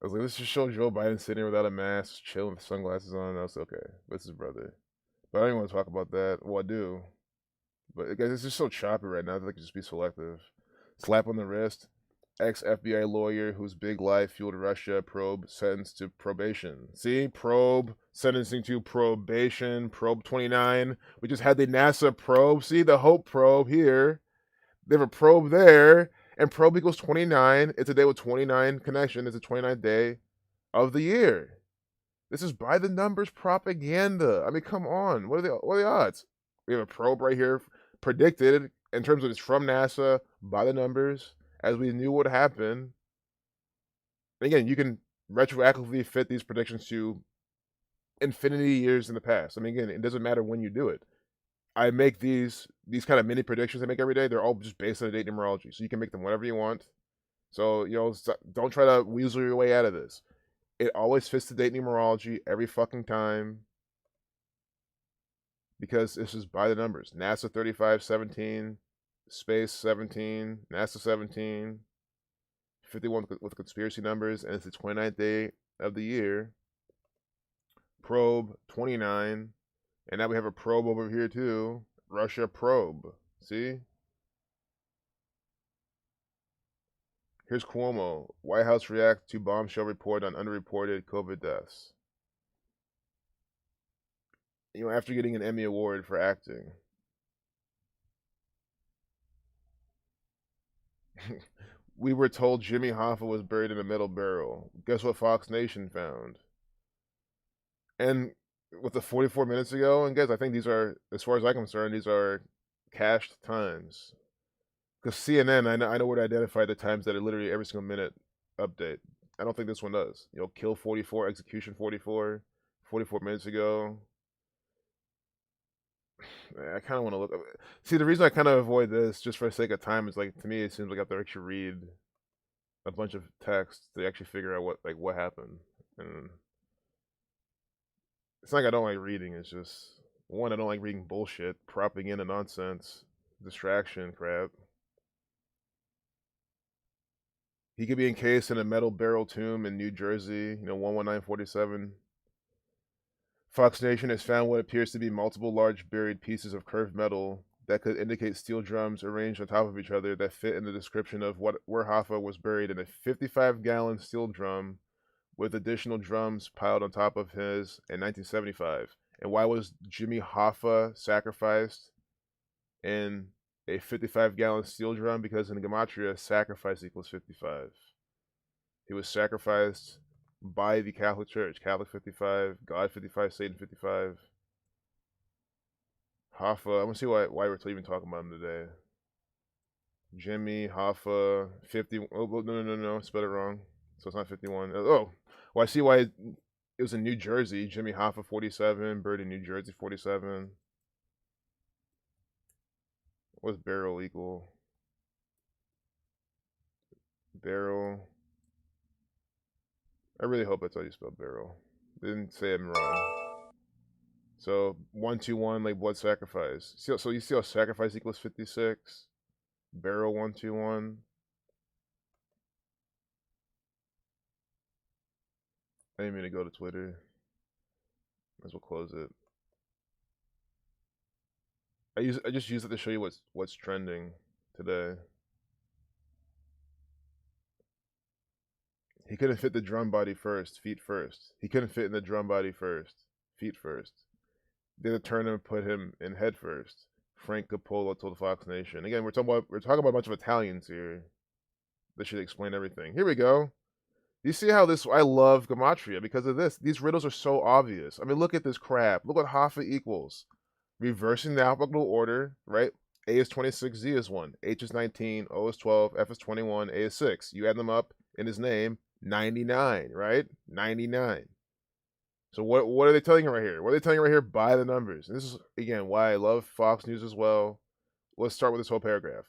was like, let's just show Joe Biden sitting here without a mask, chilling with sunglasses on. I was okay. This is brother. But I don't want to talk about that. Well, I do. But guys, it's just so choppy right now that I can just be selective. Slap on the wrist. Ex-FBI lawyer whose big lie fueled Russia probe sentenced to probation. See? Probe. Sentencing to probation. Probe 29. We just had the NASA probe. See? The Hope probe here. They have a probe there. And probe equals 29. It's a day with 29 connection. It's the 29th day of the year. This is by the numbers propaganda. I mean, come on. What are the odds? We have a probe right here predicted in terms of it's from NASA by the numbers, as we knew would happen. And again, you can retroactively fit these predictions to infinity years in the past. I mean, again, it doesn't matter when you do it. I make these kind of mini predictions I make every day. They're all just based on a date numerology. So you can make them whatever you want. So, don't try to weasel your way out of this. It always fits the date numerology every fucking time. Because this is by the numbers. NASA 3517, Space 17, NASA 17, 51 with conspiracy numbers, and it's the 29th day of the year. Probe 29, and now we have a probe over here too. Russia probe. See? Here's Cuomo. White House reacts to bombshell report on underreported COVID deaths. After getting an Emmy Award for acting. We were told Jimmy Hoffa was buried in a metal barrel. Guess what Fox Nation found? And with the 44 minutes ago, and guys, I think these are, as far as I'm concerned, these are cached times. Because CNN, I know where to identify the times that are literally every single minute update. I don't think this one does. Kill 44, execution 44, 44 minutes ago. I kind of want to look. See, the reason I kind of avoid this, just for the sake of time, is like, to me, it seems like I have to actually read a bunch of text to actually figure out what happened. And it's not like I don't like reading. It's just, one, I don't like reading bullshit, propaganda nonsense, distraction crap. He could be encased in a metal barrel tomb in New Jersey, 11947. Fox Nation has found what appears to be multiple large buried pieces of curved metal that could indicate steel drums arranged on top of each other that fit in the description of where Hoffa was buried in a 55-gallon steel drum with additional drums piled on top of his in 1975. And why was Jimmy Hoffa sacrificed in a 55-gallon steel drum? Because in Gematria, sacrifice equals 55. He was sacrificed by the Catholic Church. Catholic 55, God 55, Satan 55. Hoffa, I want to see why we're even talking about him today. Jimmy Hoffa 50. Oh no, spelled it wrong. So it's not 51. Oh, well, I see why it was in New Jersey. Jimmy Hoffa 47, buried in New Jersey 47. What's barrel equal? Barrel. I really hope that's how you spell barrel. They didn't say I'm wrong. So 121, like blood sacrifice. So you see how sacrifice equals 56? Barrel 121. I didn't mean to go to Twitter. Might as well close it. I just use it to show you what's trending today. He couldn't fit the drum body first, feet first. He couldn't fit in the drum body first, feet first. They had to turn him and put him in head first. Frank Coppola told Fox Nation. Again, we're talking about a bunch of Italians here. This should explain everything. Here we go. You see how I love Gematria because of this. These riddles are so obvious. I mean, look at this crap. Look what Hoffa equals. Reversing the alphabetical order, right? A is 26, Z is 1. H is 19, O is 12, F is 21, A is 6. You add them up in his name, 99, right? 99. So what are they telling you right here? What are they telling you right here? By the numbers. And this is, again, why I love Fox News as well. Let's start with this whole paragraph.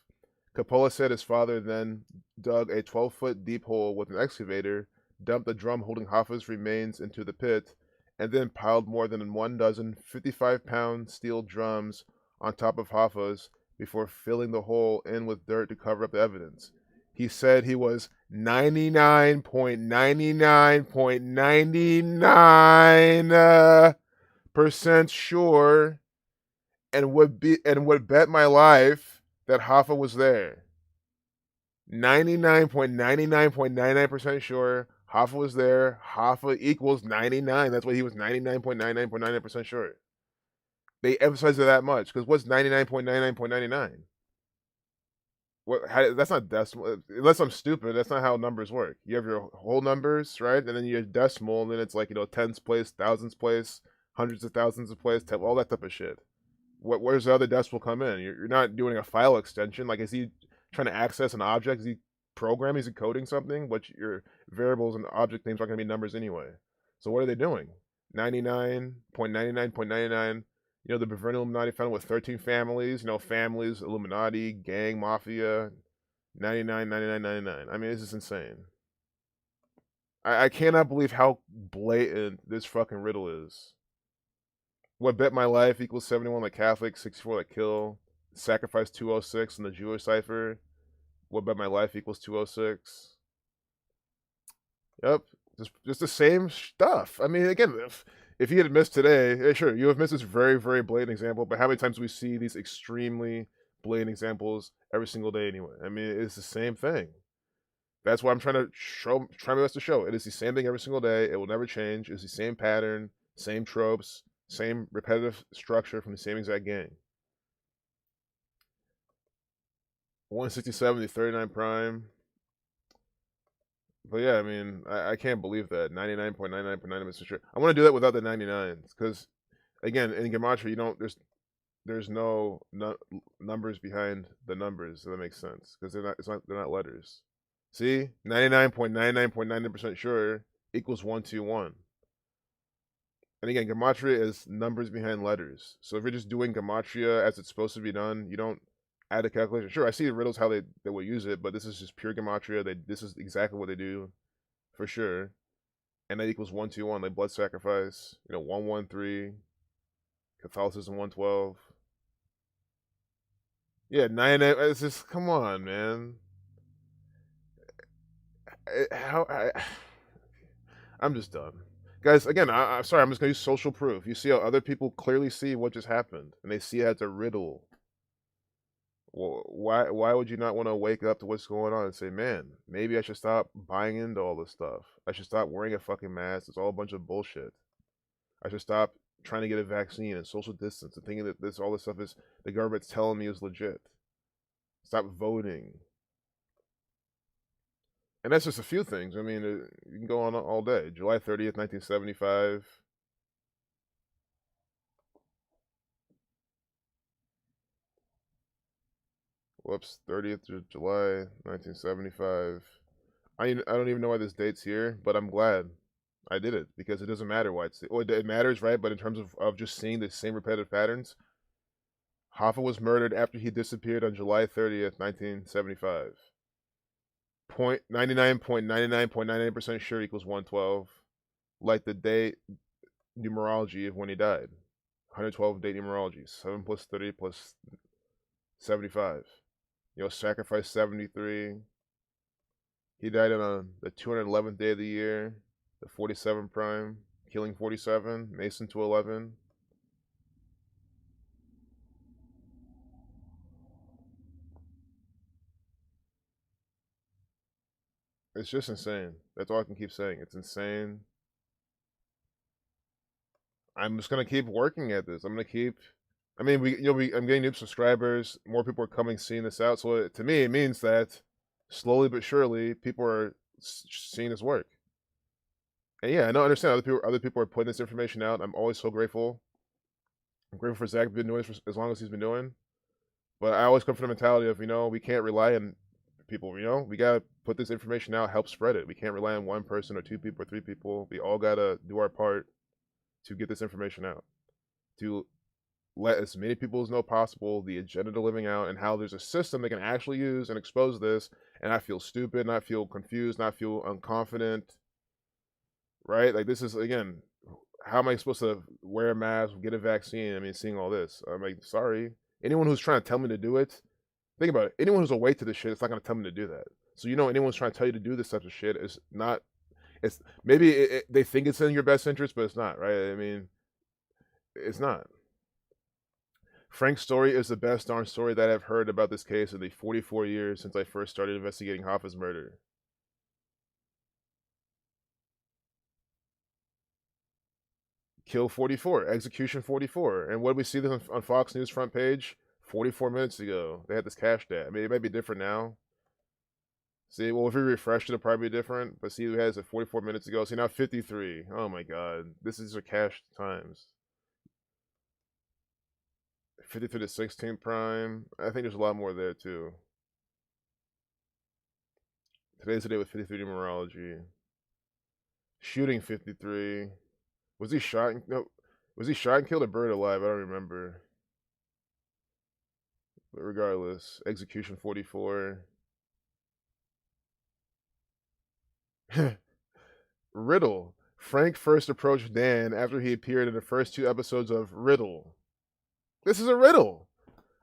Coppola said his father then dug a 12-foot deep hole with an excavator, dumped the drum holding Hoffa's remains into the pit, and then piled more than 1 dozen 55-pound steel drums on top of Hoffa's before filling the hole in with dirt to cover up the evidence. He said he was 99.99.99% sure and would bet my life that Hoffa was there. 99.99.99% sure Hoffa was there. Hoffa equals 99. That's why he was 99.99.99% sure. They emphasize it that much because what's 99.99.99? That's not decimal. Unless I'm stupid, that's not how numbers work. You have your whole numbers, right? And then you have decimal, and then it's like, tens place, thousands place, hundreds of thousands of place, all that type of shit. Where's the other decimal come in? You're not doing a file extension. Like, is he trying to access an object? Is he programming? Is he coding something? But your variables and object names aren't going to be numbers anyway. So what are they doing? 99.99.99. The Bavarian Illuminati found with 13 families. Families, Illuminati, gang, mafia. 99, 99, 99. I mean, this is insane. I cannot believe how blatant this fucking riddle is. What bet my life equals 71 like Catholic, 64 like kill, sacrifice 206 in the Jewish cipher. What bet my life equals 206. Yep, just the same stuff. I mean, again, if you had missed today, sure, you have missed this very, very blatant example, but how many times do we see these extremely blatant examples every single day anyway? I mean, it's the same thing. That's why I'm try my best to show. It is the same thing every single day. It will never change. It's the same pattern, same tropes, same repetitive structure from the same exact gang. 167, the 39 prime. But yeah, I mean, I can't believe that 99.99% sure. I want to do that without the 99s because, again, in gematria, you don't there's no numbers behind the numbers. If that makes sense because they're not letters. See, 99.99.99% sure equals 121. And again, gematria is numbers behind letters. So if you're just doing gematria as it's supposed to be done, you don't add a calculation. Sure, I see the riddles how they will use it, but this is just pure gematria. This is exactly what they do, for sure. And that equals 121, like blood sacrifice. 113. Catholicism 112. Yeah, 99. It's just come on, man. I'm just done. Guys, again, I'm sorry, I'm just gonna use social proof. You see how other people clearly see what just happened, and they see it as a riddle. Well, why would you not want to wake up to what's going on and say, man, maybe I should stop buying into all this stuff. I should stop wearing a fucking mask. It's all a bunch of bullshit. I should stop trying to get a vaccine and social distance and thinking that all this stuff is the government's telling me is legit. Stop voting. And that's just a few things. I mean, you can go on all day. July 30th, 1975. Whoops, 30th of July, 1975. I don't even know why this date's here, but I'm glad I did it because it doesn't matter why it matters, right? But in terms of just seeing the same repetitive patterns, Hoffa was murdered after he disappeared on July 30th, 1975. 99.99.99% sure equals 112. Like the date numerology of when he died. 112 date numerology. 7 plus 30 plus 75. Sacrifice 73. He died on the 211th day of the year. The 47 prime. Killing 47. Mason to 11. It's just insane. That's all I can keep saying. It's insane. I'm just gonna keep working at this. I'm gonna keep. I mean, I'm getting new subscribers. More people are coming, seeing this out. So to me, it means that slowly but surely, people are seeing this work. And yeah, I don't understand. Other people are putting this information out. I'm always so grateful. I'm grateful for Zach being doing this for as long as he's been doing. But I always come from the mentality of we can't rely on people. We gotta put this information out, help spread it. We can't rely on one person or two people or three people. We all gotta do our part to get this information out, to let as many people as know possible the agenda they're living out and how there's a system they can actually use and expose this and not feel stupid, not feel confused, not feel unconfident, right? Like this is, again, how am I supposed to wear a mask, get a vaccine? I mean, seeing all this, I'm like, sorry. Anyone who's trying to tell me to do it, think about it. Anyone who's awake to this shit, it's not going to tell me to do that. So anyone who's trying to tell you to do this type of shit is not. It's maybe they think it's in your best interest, but it's not, right? I mean, it's not. Frank's story is the best darn story that I've heard about this case in the 44 years since I first started investigating Hoffa's murder. Kill 44, execution 44. And what did we see this on Fox News front page? 44 minutes ago. They had this cash dat. I mean, it might be different now. See, well, if we refreshed it, it'll probably be different. But see, we had this at 44 minutes ago. See, now 53. Oh my god. These are cached times. 53 to 16 prime. I think there's a lot more there, too. Today's the day with 53 numerology. Shooting 53. Was he shot? Was he shot and killed or buried alive? I don't remember. But regardless, execution 44. Riddle. Frank first approached Dan after he appeared in the first 2 episodes of Riddle. This is a riddle.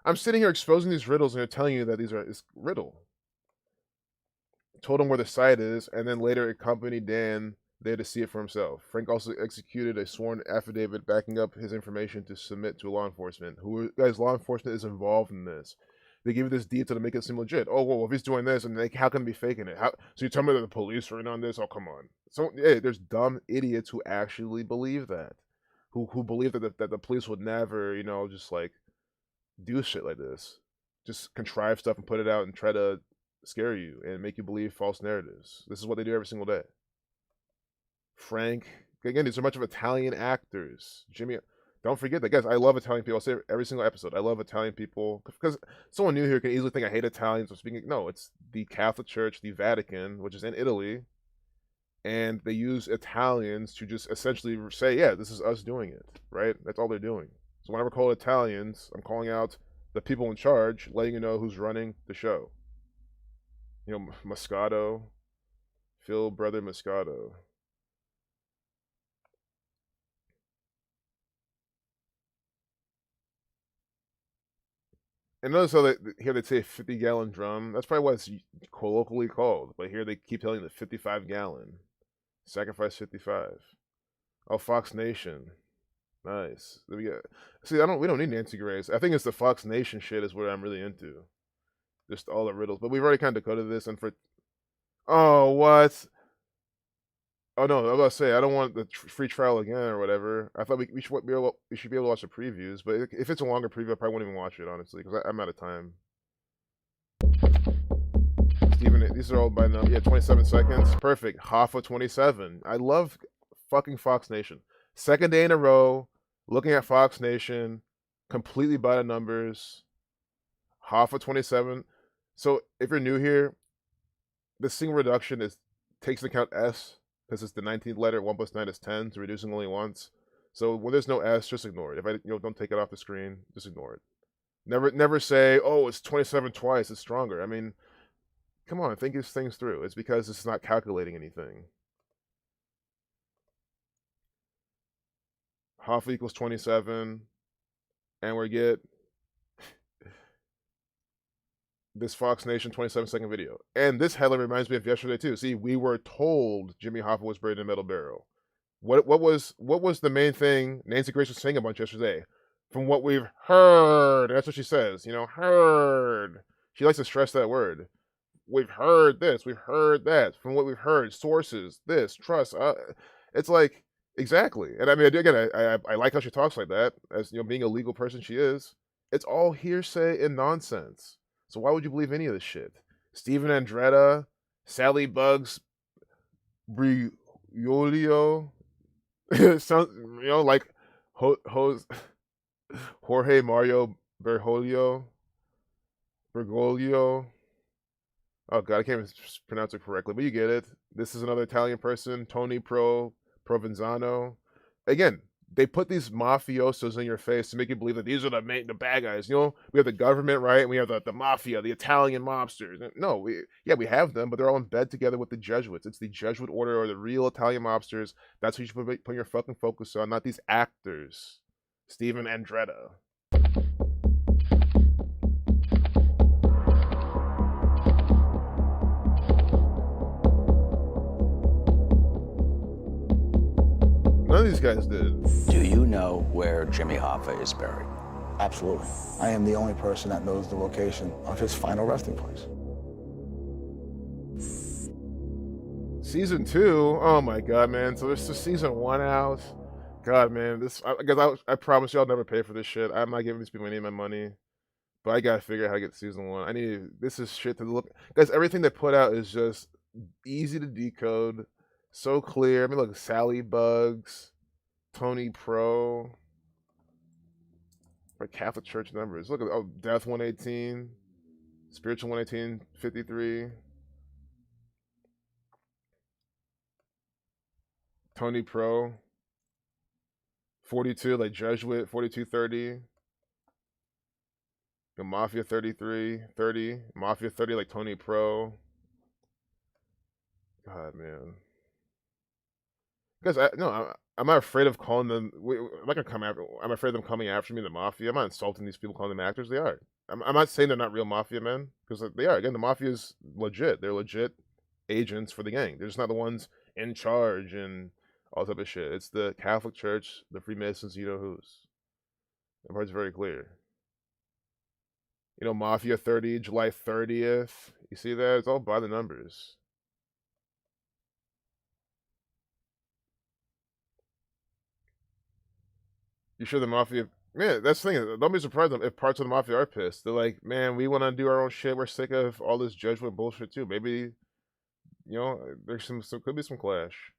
I'm sitting here exposing these riddles and they're telling you that it's riddle. told him where the site is, and then later accompanied Dan there to see it for himself. Frank also executed a sworn affidavit backing up his information to submit to law enforcement. Guys, law enforcement is involved in this. They give you this detail to make it seem legit. Oh, well, if he's doing this, and how can he be faking it? So you tell me that the police are in on this? Oh, come on. So, yeah, there's dumb idiots who actually believe that. Who believe that the police would never, just like do shit like this. Just contrive stuff and put it out and try to scare you and make you believe false narratives. This is what they do every single day. Frank, again, these are a bunch of Italian actors. Jimmy, don't forget that, guys. I love Italian people. I'll say it every single episode. I love Italian people because someone new here can easily think I hate Italians. Or speaking, no, it's the Catholic Church, the Vatican, which is in Italy, and they use Italians to just essentially say, yeah, this is us doing it, right? That's all they're doing. So whenever I call Italians, I'm calling out the people in charge, letting you know who's running the show. Moscato, Phil Brother Moscato. And notice how here they say 50-gallon drum. That's probably what it's colloquially called. But here they keep telling you the 55-gallon. Sacrifice 55. Oh, Fox Nation. Nice. There we go. See, we don't need Nancy Grace. I think it's the Fox Nation shit is what I'm really into. Just all the riddles. But we've already kind of decoded this. And oh, what? Oh, no, I was about to say, I don't want the free trial again or whatever. I thought we should be able to watch the previews, but if it's a longer preview, I probably won't even watch it, honestly, because I'm out of time. Steven, these are all by now. Yeah, 27 seconds. Perfect. Hoffa 27. I love fucking Fox Nation. Second day in a row, looking at Fox Nation, completely by the numbers. Hoffa 27. So if you're new here, the single reduction takes into account S, because it's the 19th letter. 1 plus 9 is 10, so reducing only once. So when there's no S, just ignore it. If don't take it off the screen, just ignore it. Never say, oh, it's 27 twice, it's stronger. I mean, come on, think these things through. It's because it's not calculating anything. Hoffa equals 27, and we get this Fox Nation 27-second video. And this headline reminds me of yesterday too. See, we were told Jimmy Hoffa was buried in a metal barrel. What was the main thing Nancy Grace was saying a bunch yesterday? From what we've heard, that's what she says. Heard. She likes to stress that word. We've heard this. We've heard that. From what we've heard, sources, this, trust. It's like exactly. And I mean, again, I like how she talks like that. As being a legal person, she is. It's all hearsay and nonsense. So why would you believe any of this shit? Steven Andretta, Sally Bugs, Briolio, sounds like Jorge Mario Bergoglio. Oh god, I can't even pronounce it correctly, but you get it. This is another Italian person, Tony Provenzano. Again, they put these mafiosos in your face to make you believe that these are the bad guys. We have the government, right? And we have the mafia, the Italian mobsters. No, we have them, but they're all in bed together with the Jesuits. It's the Jesuit order or the real Italian mobsters. That's what you should put your fucking focus on, not these actors. Steven Andretta. None of these guys did. Do you know where Jimmy Hoffa is buried? Absolutely. I am the only person that knows the location of his final resting place. Season 2? Oh my god, man. So there's season 1 out. God, man. I promise you I'll never pay for this shit. I'm not giving these people any of my money. But I gotta figure out how to get season 1. This is shit to look. Guys, everything they put out is just easy to decode. So clear. I mean, look, Sally Bugs, Tony Pro, or Catholic Church numbers. Look at Death 118, Spiritual 118, 53, Tony Pro, 42, like Jesuit, 4230, Mafia 33, 30, Mafia 30, like Tony Pro. God, man. Because I'm not afraid of calling them. I'm not gonna come after. I'm afraid of them coming after me, the mafia. I'm not insulting these people, calling them actors. They are. I'm not saying they're not real mafia men, because they are. Again, the mafia is legit. They're legit agents for the gang. They're just not the ones in charge and all type of shit. It's the Catholic Church, the Freemasons, you know who's. That part's very clear. You know, Mafia 30, July 30th. You see that? It's all by the numbers. You sure the Mafia... Man, that's the thing. Don't be surprised if parts of the Mafia are pissed. They're like, man, we want to do our own shit. We're sick of all this judgment bullshit too. Maybe, you know, there's some could be some clash.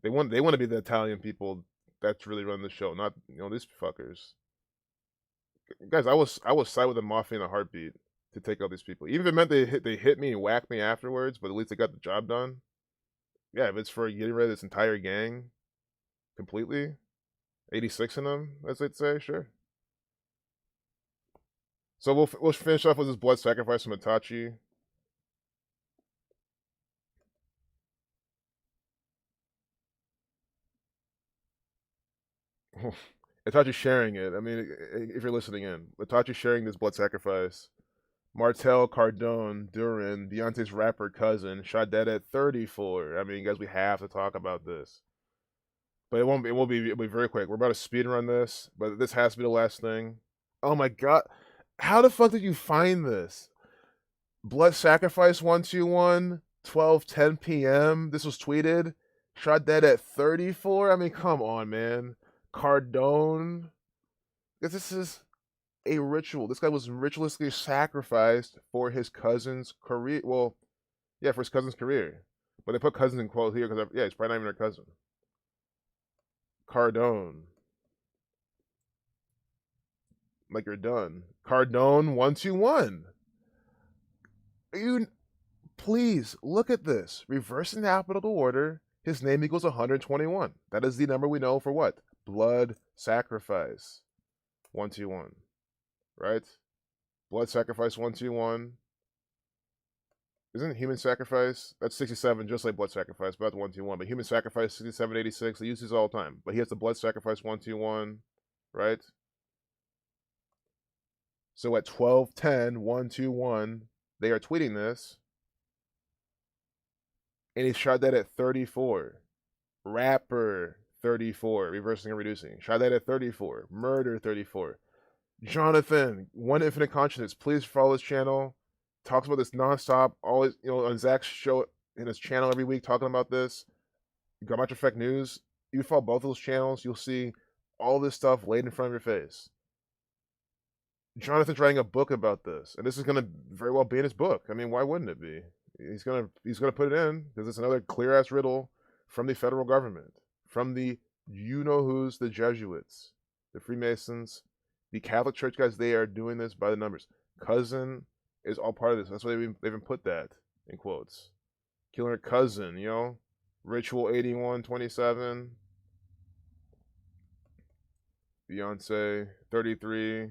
They want to be the Italian people that's really running the show, not, you know, these fuckers. Guys, I was side with the Mafia in a heartbeat to take out these people. Even if it meant they hit me and whacked me afterwards, but at least they got the job done. Yeah, if it's for getting rid of this entire gang completely, 86 in them, as they'd say, sure. So we'll finish off with this blood sacrifice from Itachi. Itachi sharing it. I mean, if you're listening in, Itachi sharing this blood sacrifice. Martel Cardone Duran, Beyonce's rapper cousin, shot dead at 34. I mean, guys, we have to talk about this. But it'll be very quick. We're about to speed run this, but this has to be the last thing. Oh my god. How the fuck did you find this? Blood Sacrifice 121, 12:10 p.m. This was tweeted. Shot dead at 34. I mean, come on, man. Cardone. This is a ritual. This guy was ritualistically sacrificed for his cousin's career. Well, yeah, for his cousin's career. But they put cousin in quote here because, yeah, he's probably not even their cousin. Cardone. Like you're done. Cardone 121. You please look at this. Reversing the alphabetical order. His name equals 121. That is the number we know for what? Blood sacrifice. 121. Right? Blood sacrifice 121. Isn't human sacrifice? That's 67, just like blood sacrifice, but that's 121. But human sacrifice 67, 86. They use these all the time. But he has the blood sacrifice 121, right? So at 12:10, 121, they are tweeting this. And he shot that at 34. Rapper 34, reversing and reducing. Shot that at 34. Murder 34. Jonathan, One Infinite Consciousness, please follow his channel. Talks about this nonstop, always, you know, on Zach's show in his channel every week talking about this. Geometric Effect News. You follow both of those channels, you'll see all this stuff laid in front of your face. Jonathan's writing a book about this, and this is gonna very well be in his book. I mean, why wouldn't it be? He's gonna put it in because it's another clear ass riddle from the federal government, from the you know who's, the Jesuits, the Freemasons, the Catholic Church guys. They are doing this by the numbers. Cousin is all part of this. That's why they even put that in quotes. Killing her cousin, you know, Ritual 8127, Beyonce 33,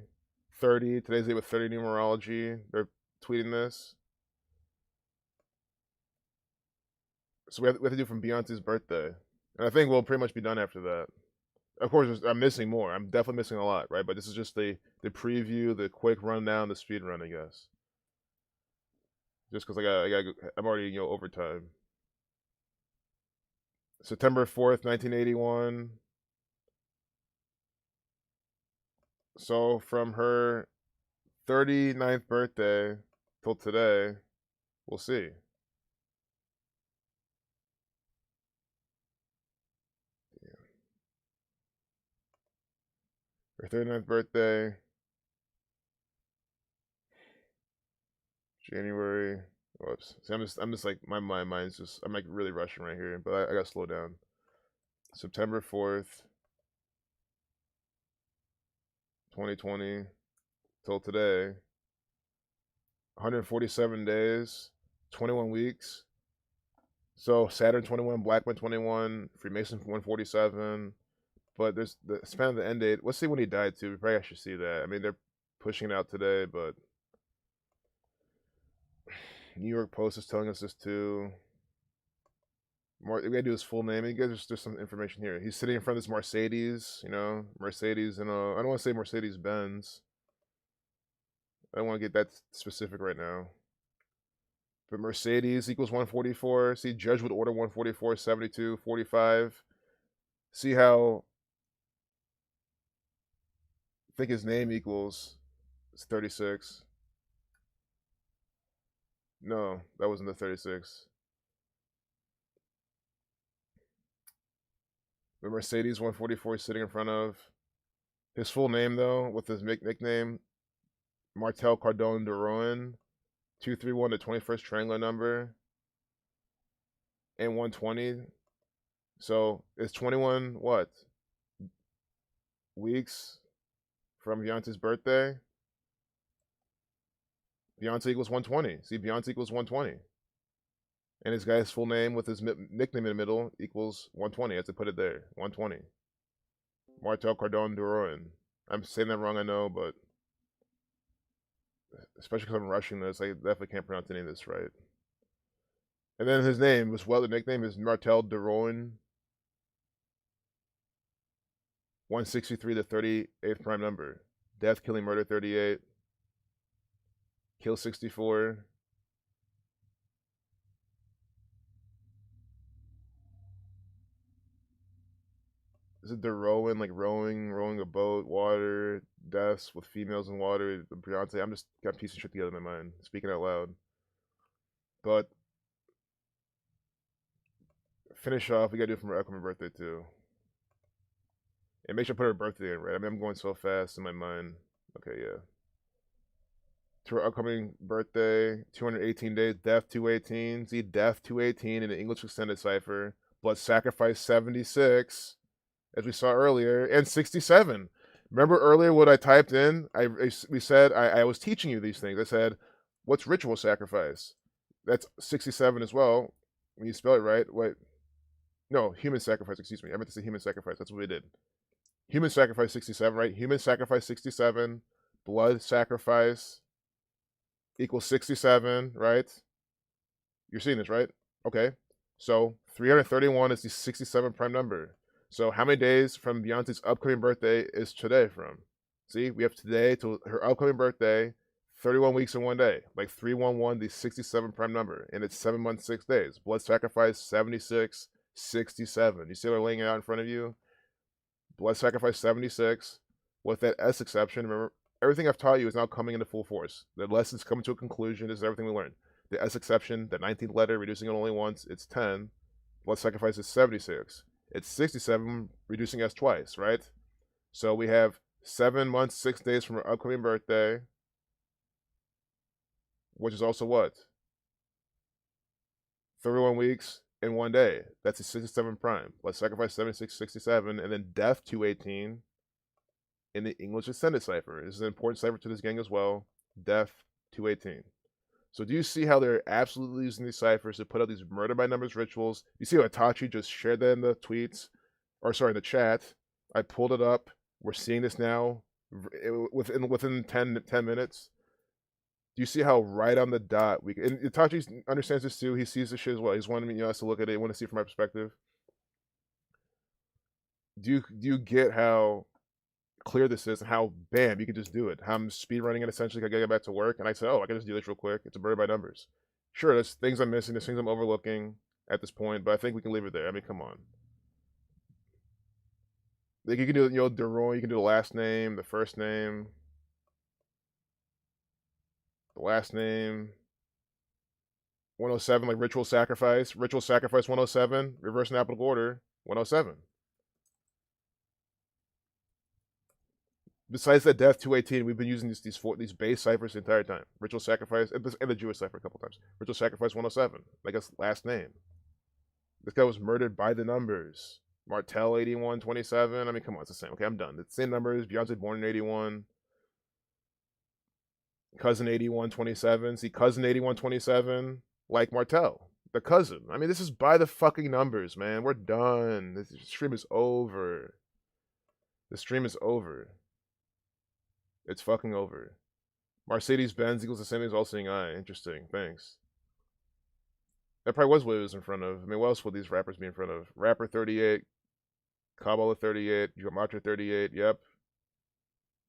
30. Today's day with 30 numerology. They're tweeting this. So we have to do from Beyonce's birthday. And I think we'll pretty much be done after that. Of course, I'm missing more. I'm definitely missing a lot, right? But this is just the preview, the quick rundown, the speed run, I guess. Just because I'm already, you know, overtime. September 4th, 1981. So from her 39th birthday till today, we'll see. Her 39th birthday, January. Whoops. See, I'm just like my mind's just. I'm like really rushing right here, but I gotta slow down. September 4th, 2020, till today. 147 days, 21 weeks. So Saturn 21, Blackman 21, Freemason 147. But there's the span of the end date. Let's see when he died too. We probably actually see that. I mean, they're pushing it out today, but New York Post is telling us this too. We gotta do his full name. You guys, there's some information here. He's sitting in front of this Mercedes, you know, Mercedes, and I don't want to say Mercedes Benz. I don't want to get that specific right now. But Mercedes equals 144. See, judge would order 144, 72, 45. See how I think his name equals 36. No, that wasn't the 36. The Mercedes 144 is sitting in front of his full name, though, with his nickname, Martel Cardone de Rouen, 231 to 21st triangular number, and 120. So it's 21 what? Weeks from Beyonce's birthday. Beyonce equals 120. See, Beyonce equals 120. And his guy's full name with his nickname in the middle equals 120. I have to put it there. 120. Martel Cardone de Rouen. I'm saying that wrong, I know, but especially because I'm rushing this, I definitely can't pronounce any of this right. And then his name was, well, the nickname is Martel de Rouen. 163 to 38th prime number. Death, killing, murder 38. Kill 64. Is it the rowing, like rowing a boat, water, deaths with females in water, Beyonce? I'm just got piecing shit together in my mind, speaking out loud. But finish off, we gotta do it from her upcoming birthday too. And make sure I put her birthday in, right? I mean, I'm going so fast in my mind. Okay, yeah. To her upcoming birthday, 218 days, death 218. See, death 218 in the English extended cipher. Blood sacrifice 76, as we saw earlier, and 67. Remember earlier what I typed in? We said I was teaching you these things. I said, what's ritual sacrifice? That's 67 as well. When you spell it right, wait. No, human sacrifice, excuse me. I meant to say human sacrifice. That's what we did. Human sacrifice 67, right? Human sacrifice 67. Blood sacrifice equals 67, right? You're seeing this, right? Okay. So 331 is the 67 prime number. So how many days from Beyonce's upcoming birthday is today from? See, we have today to her upcoming birthday, 31 weeks and 1 day. Like 311, the 67 prime number. And it's 7 months, 6 days. Blood sacrifice 76, 67. You see what I'm laying it out in front of you? Blood sacrifice 76. With that S exception, remember, everything I've taught you is now coming into full force. The lesson's coming to a conclusion. This is everything we learned. The S exception, the 19th letter, reducing it only once, it's 10. Blood sacrifice is 76. It's 67, reducing S twice, right? So we have 7 months, 6 days from her upcoming birthday, which is also what? 31 weeks and 1 day. That's a 67 prime. Blood sacrifice 76, 67, and then death 218 in the English extended cipher. This is an important cipher to this gang as well. Death 218. So do you see how they're absolutely using these ciphers to put out these murder by numbers rituals? You see how Itachi just shared that in the tweets, or sorry, in the chat. I pulled it up. We're seeing this now within 10 minutes. Do you see how right on the dot we? And Itachi understands this too. He sees this shit as well. He's wanting us to look at it. Want to see it from my perspective. Do you get how clear this is and how bam you can just do it? How I'm speed running it essentially. I gotta get back to work and I said, oh, I can just do this real quick. It's a bird by numbers. Sure, there's things I'm missing. There's things I'm overlooking at this point, but I think we can leave it there. I mean, come on. Like you can do, you know, Deroy. You can do the last name, the first name. The last name, 107, like ritual sacrifice 107, reverse in alphabetical order, 107. Besides that death 218, we've been using these base ciphers the entire time. Ritual sacrifice, and the Jewish cipher a couple times. Ritual sacrifice 107, like his last name. This guy was murdered by the numbers. Martel 8127. I mean, come on, it's the same. Okay, I'm done. It's the same numbers. Beyonce born in 81. Cousin 8127. See, cousin 8127, like Martel, the cousin. I mean, this is by the fucking numbers, man. We're done. This stream is over. The stream is over. It's fucking over. Mercedes Benz equals the same as All Seeing Eye. Interesting. Thanks. That probably was what it was in front of. I mean, what else would these rappers be in front of? Rapper 38, Kabbalah 38, Gematria 38. Yep.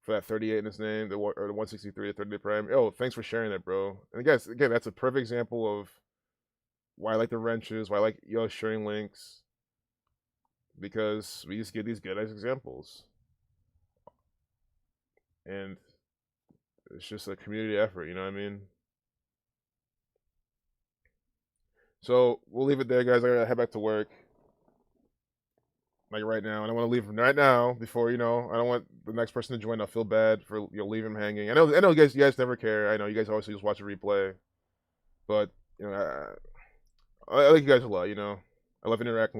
for that 38 in his name, the 163, the 30-day prime. Oh, thanks for sharing that, bro. And guys, again, that's a perfect example of why I like the wrenches, why I like sharing links, because we just get these good as examples, and it's just a community effort. You know what I mean? So we'll leave it there, guys. I gotta head back to work. Like right now, and I want to leave him right now before I don't want the next person to join. I'll feel bad for leave him hanging. I know, you guys never care. I know you guys obviously just watch a replay, but I like you guys a lot. I love interacting